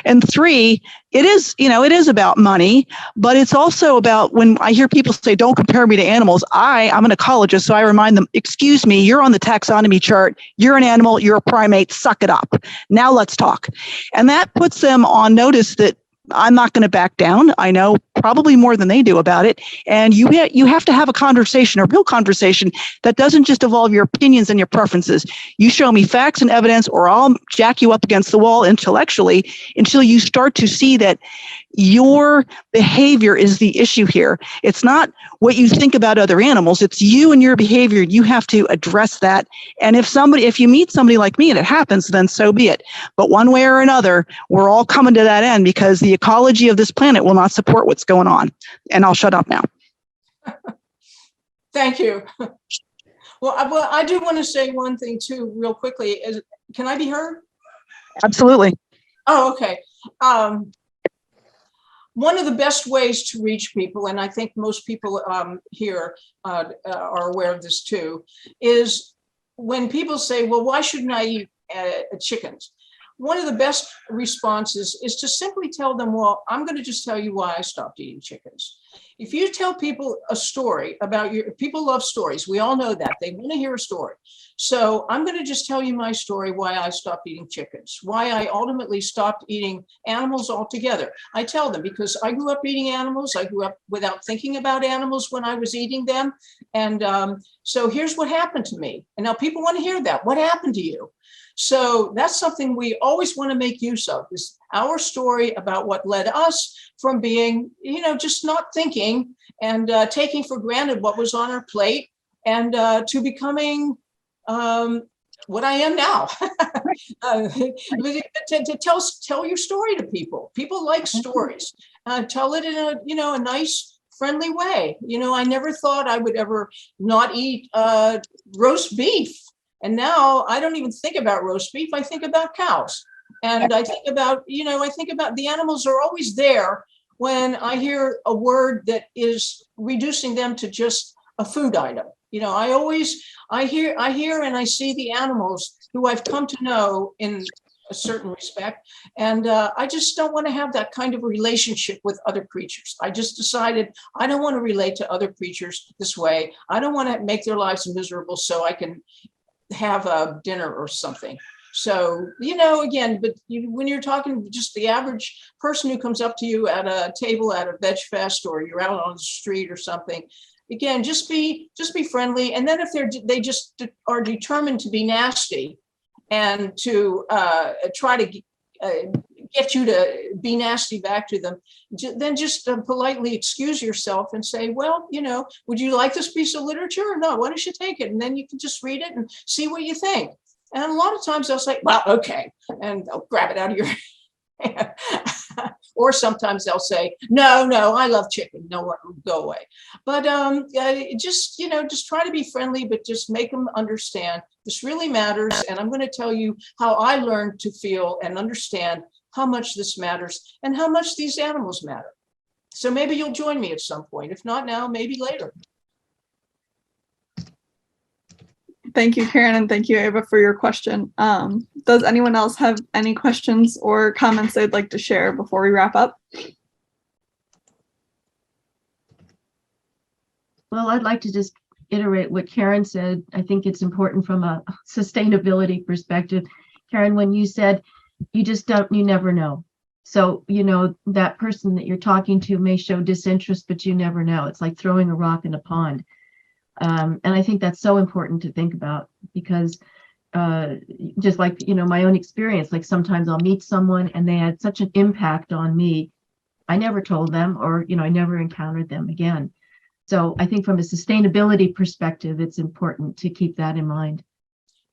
And three, it is about money, but it's also about when I hear people say, don't compare me to animals. I'm an ecologist, so I remind them, excuse me, you're on the taxonomy chart. You're an animal, you're a primate, suck it up. Now let's talk. And that puts them on notice that I'm not going to back down. I know probably more than they do about it. And you have to have a conversation, a real conversation that doesn't just involve your opinions and your preferences. You show me facts and evidence, or I'll jack you up against the wall intellectually until you start to see that your behavior is the issue here. It's not what you think about other animals. It's you and your behavior. You have to address that. And if you meet somebody like me and it happens, then so be it. But one way or another, we're all coming to that end because the ecology of this planet will not support what's going on. And I'll shut up now. Thank you. Well, I do want to say one thing too, real quickly. Can I be heard? Absolutely. Oh, okay. One of the best ways to reach people, and I think most people here are aware of this too, is when people say, well, why shouldn't I eat chickens? One of the best responses is to simply tell them, well, I'm going to just tell you why I stopped eating chickens. If you tell people a story about people love stories. We all know that. They want to hear a story. So I'm going to just tell you my story, why I stopped eating chickens, why I ultimately stopped eating animals altogether. I tell them because I grew up eating animals. I grew up without thinking about animals when I was eating them. And so here's what happened to me. And now people want to hear that. What happened to you? So that's something we always want to make use of, is our story about what led us from being, just not thinking and taking for granted what was on our plate, and to becoming what I am now. To tell your story to people. People like stories. Tell it in a nice, friendly way. I never thought I would ever not eat roast beef. And now I don't even think about roast beef. I think about cows. And I think about the animals are always there when I hear a word that is reducing them to just a food item. I hear and I see the animals who I've come to know in a certain respect. And I just don't want to have that kind of relationship with other creatures. I just decided I don't want to relate to other creatures this way. I don't want to make their lives miserable so I can have a dinner or something. So, again, but when you're talking just the average person who comes up to you at a table at a veg fest, or you're out on the street or something, again, just be friendly. And then if they just are determined to be nasty and to try to get you to be nasty back to them, then just politely excuse yourself and say, well, would you like this piece of literature or no? Why don't you take it? And then you can just read it and see what you think. And a lot of times they'll say, well, okay. And they'll grab it out of your hand. Or sometimes they'll say, no, I love chicken. No, go away. But just try to be friendly, but just make them understand this really matters. And I'm going to tell you how I learned to feel and understand how much this matters and how much these animals matter. So maybe you'll join me at some point. If not now, maybe later. Thank you, Karen, and thank you, Ava, for your question. Does anyone else have any questions or comments they'd like to share before we wrap up? Well, I'd like to just iterate what Karen said. I think it's important from a sustainability perspective. Karen, when you said you never know. So, that person that you're talking to may show disinterest, but you never know. It's like throwing a rock in a pond. And I think that's so important to think about, because just like, my own experience, like sometimes I'll meet someone and they had such an impact on me. I never told them, or, I never encountered them again. So I think from a sustainability perspective, it's important to keep that in mind.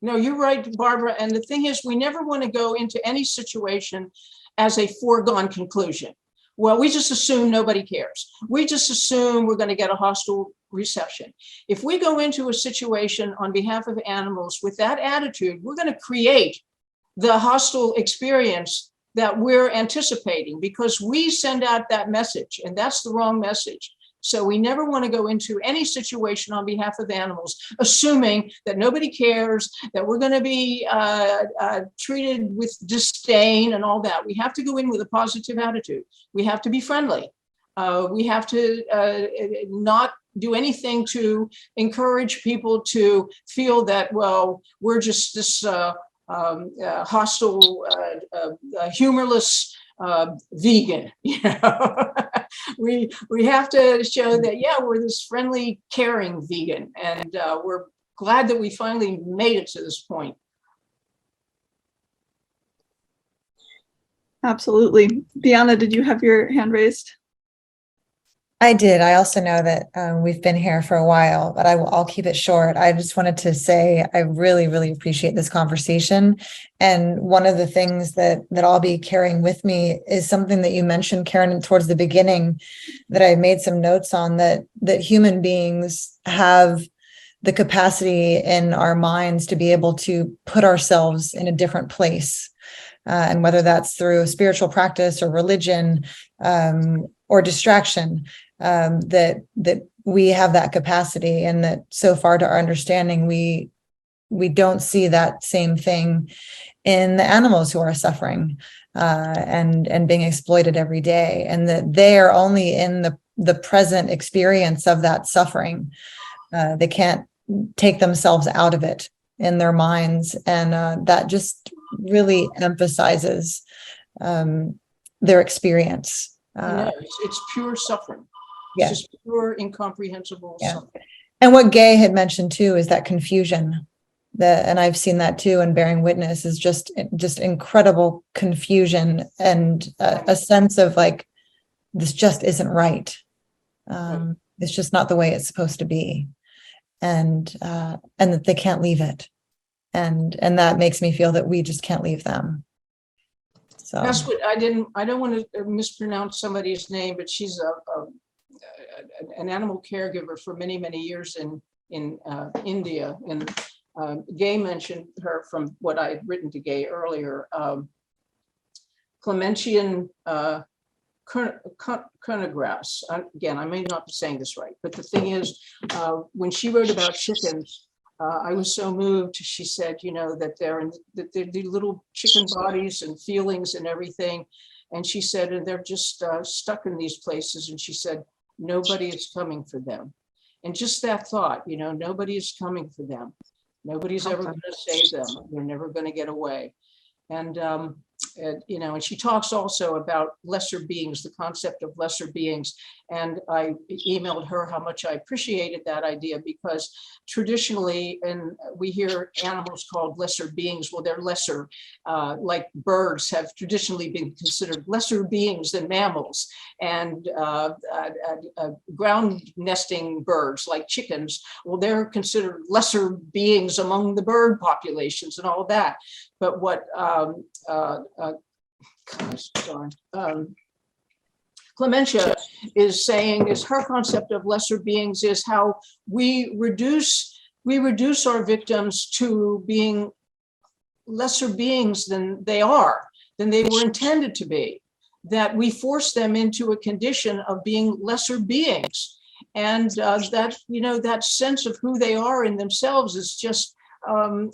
No, you're right, Barbara. And the thing is, we never want to go into any situation as a foregone conclusion. Well, we just assume nobody cares. We just assume we're going to get a hostile reception. If we go into a situation on behalf of animals with that attitude, we're going to create the hostile experience that we're anticipating, because we send out that message, and that's the wrong message. So we never want to go into any situation on behalf of animals, assuming that nobody cares, that we're going to be treated with disdain and all that. We have to go in with a positive attitude. We have to be friendly. We have to not do anything to encourage people to feel that, well, we're just this hostile, humorless vegan. You know, we have to show that, yeah, we're this friendly, caring vegan, and we're glad that we finally made it to this point. Absolutely. Deanna, did you have your hand raised? I did. I also know that we've been here for a while, but I'll keep it short. I just wanted to say I really, really appreciate this conversation. And one of the things that I'll be carrying with me is something that you mentioned, Karen, towards the beginning, that I made some notes on, that human beings have the capacity in our minds to be able to put ourselves in a different place. And whether that's through spiritual practice or religion or distraction, that we have that capacity, and that so far to our understanding, we don't see that same thing in the animals who are suffering and being exploited every day, and that they are only in the present experience of that suffering. They can't take themselves out of it in their minds, and that just really emphasizes their experience. No, it's pure suffering. Yeah. It's just pure, incomprehensible suffering. And what Gay had mentioned too is that confusion, and I've seen that too, and bearing witness is just incredible confusion and a sense of like, this just isn't right. It's just not the way it's supposed to be, and that they can't leave it, and that makes me feel that we just can't leave them. So that's what I don't want to mispronounce somebody's name, but she's an animal caregiver for many, many years in India. And Gay mentioned her from what I had written to Gay earlier. Clementian Kernigras. Again, I may not be saying this right, but the thing is, when she wrote about chickens, I was so moved. She said, you know, that they're the little chicken bodies and feelings and everything. And she said, and they're just stuck in these places. And she said, nobody is coming for them. And just that thought, you know, nobody is coming for them. Nobody's ever going to save them. They're never going to get away. And you know, and she talks also about lesser beings, the concept of lesser beings. And I emailed her how much I appreciated that idea, because traditionally, and we hear animals called lesser beings. Well, they're lesser, like birds have traditionally been considered lesser beings than mammals, and ground nesting birds like chickens, well, they're considered lesser beings among the bird populations and all of that. But what Clementia is saying is her concept of lesser beings is how we reduce our victims to being lesser beings than they are, than they were intended to be, that we force them into a condition of being lesser beings. And that, you know, that sense of who they are in themselves is just well,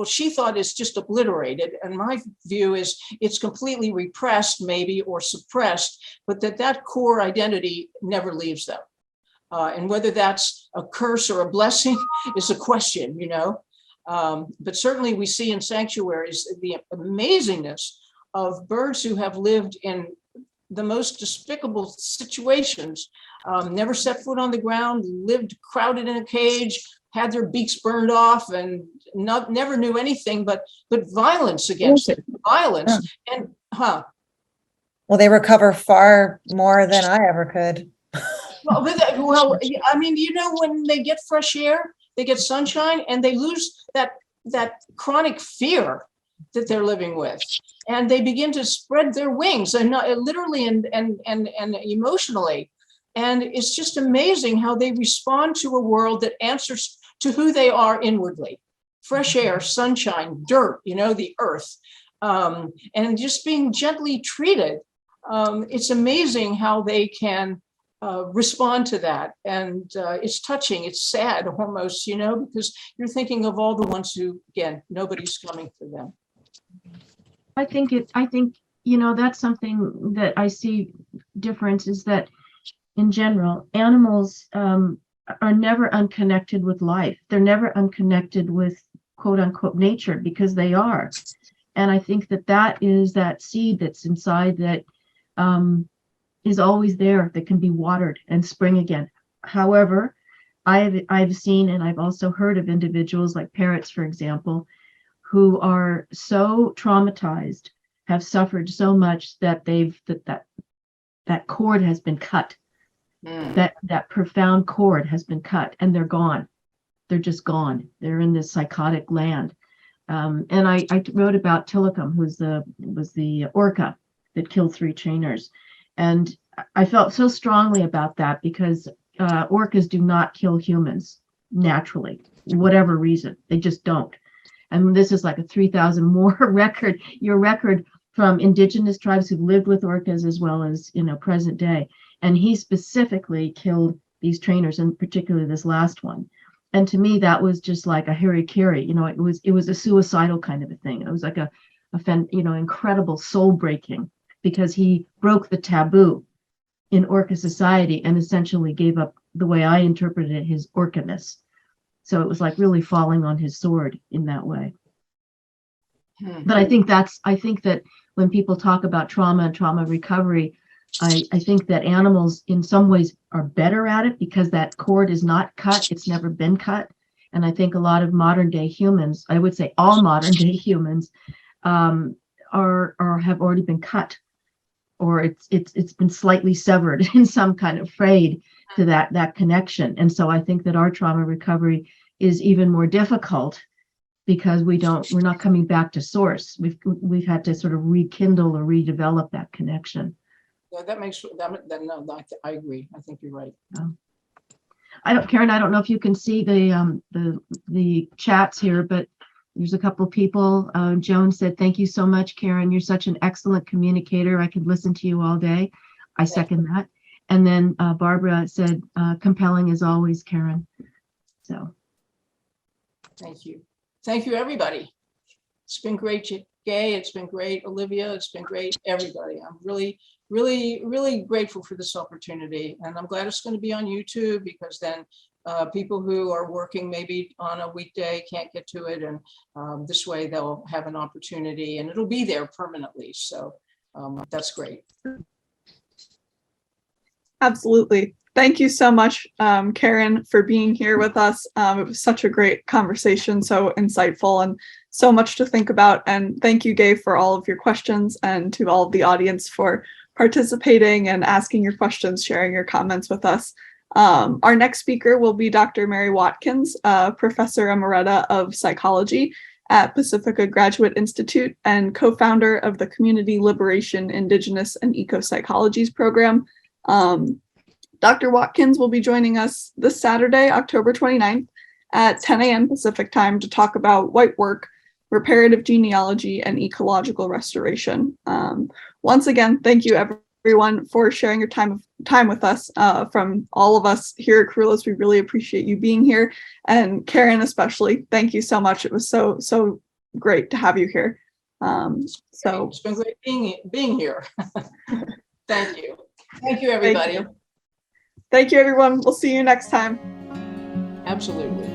she thought it's just obliterated, and my view is it's completely repressed, maybe, or suppressed, but that core identity never leaves them. And whether that's a curse or a blessing is a question, you know. But certainly we see in sanctuaries the amazingness of birds who have lived in the most despicable situations, never set foot on the ground, lived crowded in a cage, had their beaks burned off, and never knew anything but violence against it, violence. And well, they recover far more than I ever could. Well, I mean, you know, when they get fresh air, they get sunshine, and they lose that that chronic fear that they're living with, and they begin to spread their wings, and not literally and emotionally. And it's just amazing how they respond to a world that answers to who they are inwardly. Fresh air, sunshine, dirt, the earth, and just being gently treated. It's amazing how they can respond to that. And it's touching, it's sad almost, because you're thinking of all the ones who, again, nobody's coming for them. I think, that's something that I see difference is that in general, animals are never unconnected with life. They're never unconnected with quote unquote nature, because they are. And I think that is that seed that's inside that is always there, that can be watered and spring again. However, I've seen, and I've also heard of individuals like parrots, for example, who are so traumatized, have suffered so much that that cord has been cut. That profound cord has been cut, and they're gone. They're just gone. They're in this psychotic land. And I wrote about Tilikum, was the orca that killed 3 trainers. And I felt so strongly about that because orcas do not kill humans naturally, whatever reason. They just don't. And this is like a 3,000 more record from indigenous tribes who've lived with orcas as well as, present day. And he specifically killed these trainers, and particularly this last one. And to me, that was just like a harikiri. It was a suicidal kind of a thing. It was like a incredible soul breaking, because he broke the taboo in orca society and essentially gave up, the way I interpreted it, his orcaness. So it was like really falling on his sword in that way. But I think that when people talk about trauma and trauma recovery, I think that animals in some ways are better at it because that cord is not cut. It's never been cut. And I think a lot of modern day humans, I would say all modern day humans, have already been cut, or it's been slightly severed in some kind of frayed to that connection. And so I think that our trauma recovery is even more difficult because we're not coming back to source. We've had to sort of rekindle or redevelop that connection. Yeah, that makes that. No, I agree. I think you're right. Karen, I don't know if you can see the chats here, but there's a couple of people. Joan said, "Thank you so much, Karen. You're such an excellent communicator. I could listen to you all day." I second that. And then Barbara said, "Compelling as always, Karen." So. Thank you. Thank you, everybody. It's been great, Gay. It's been great, Olivia. It's been great, everybody. I'm really, really, really grateful for this opportunity. And I'm glad it's going to be on YouTube, because then people who are working maybe on a weekday can't get to it. And this way they'll have an opportunity, and it'll be there permanently. So that's great. Absolutely. Thank you so much, Karen, for being here with us. It was such a great conversation, so insightful and so much to think about. And thank you, Gabe, for all of your questions, and to all of the audience for participating and asking your questions, sharing your comments with us. Our next speaker will be Dr. Mary Watkins, Professor Emerita of Psychology at Pacifica Graduate Institute and co-founder of the Community Liberation, Indigenous, and Eco-Psychologies program. Dr. Watkins will be joining us this Saturday, October 29th at 10 a.m. Pacific time to talk about white work, reparative genealogy, and ecological restoration. Once again, thank you everyone for sharing your time with us. From all of us here at Kaporos, we really appreciate you being here. And Karen especially, thank you so much. It was so great to have you here. So it's been great being here. Thank you. Thank you, everybody. Thank you, everyone. We'll see you next time. Absolutely.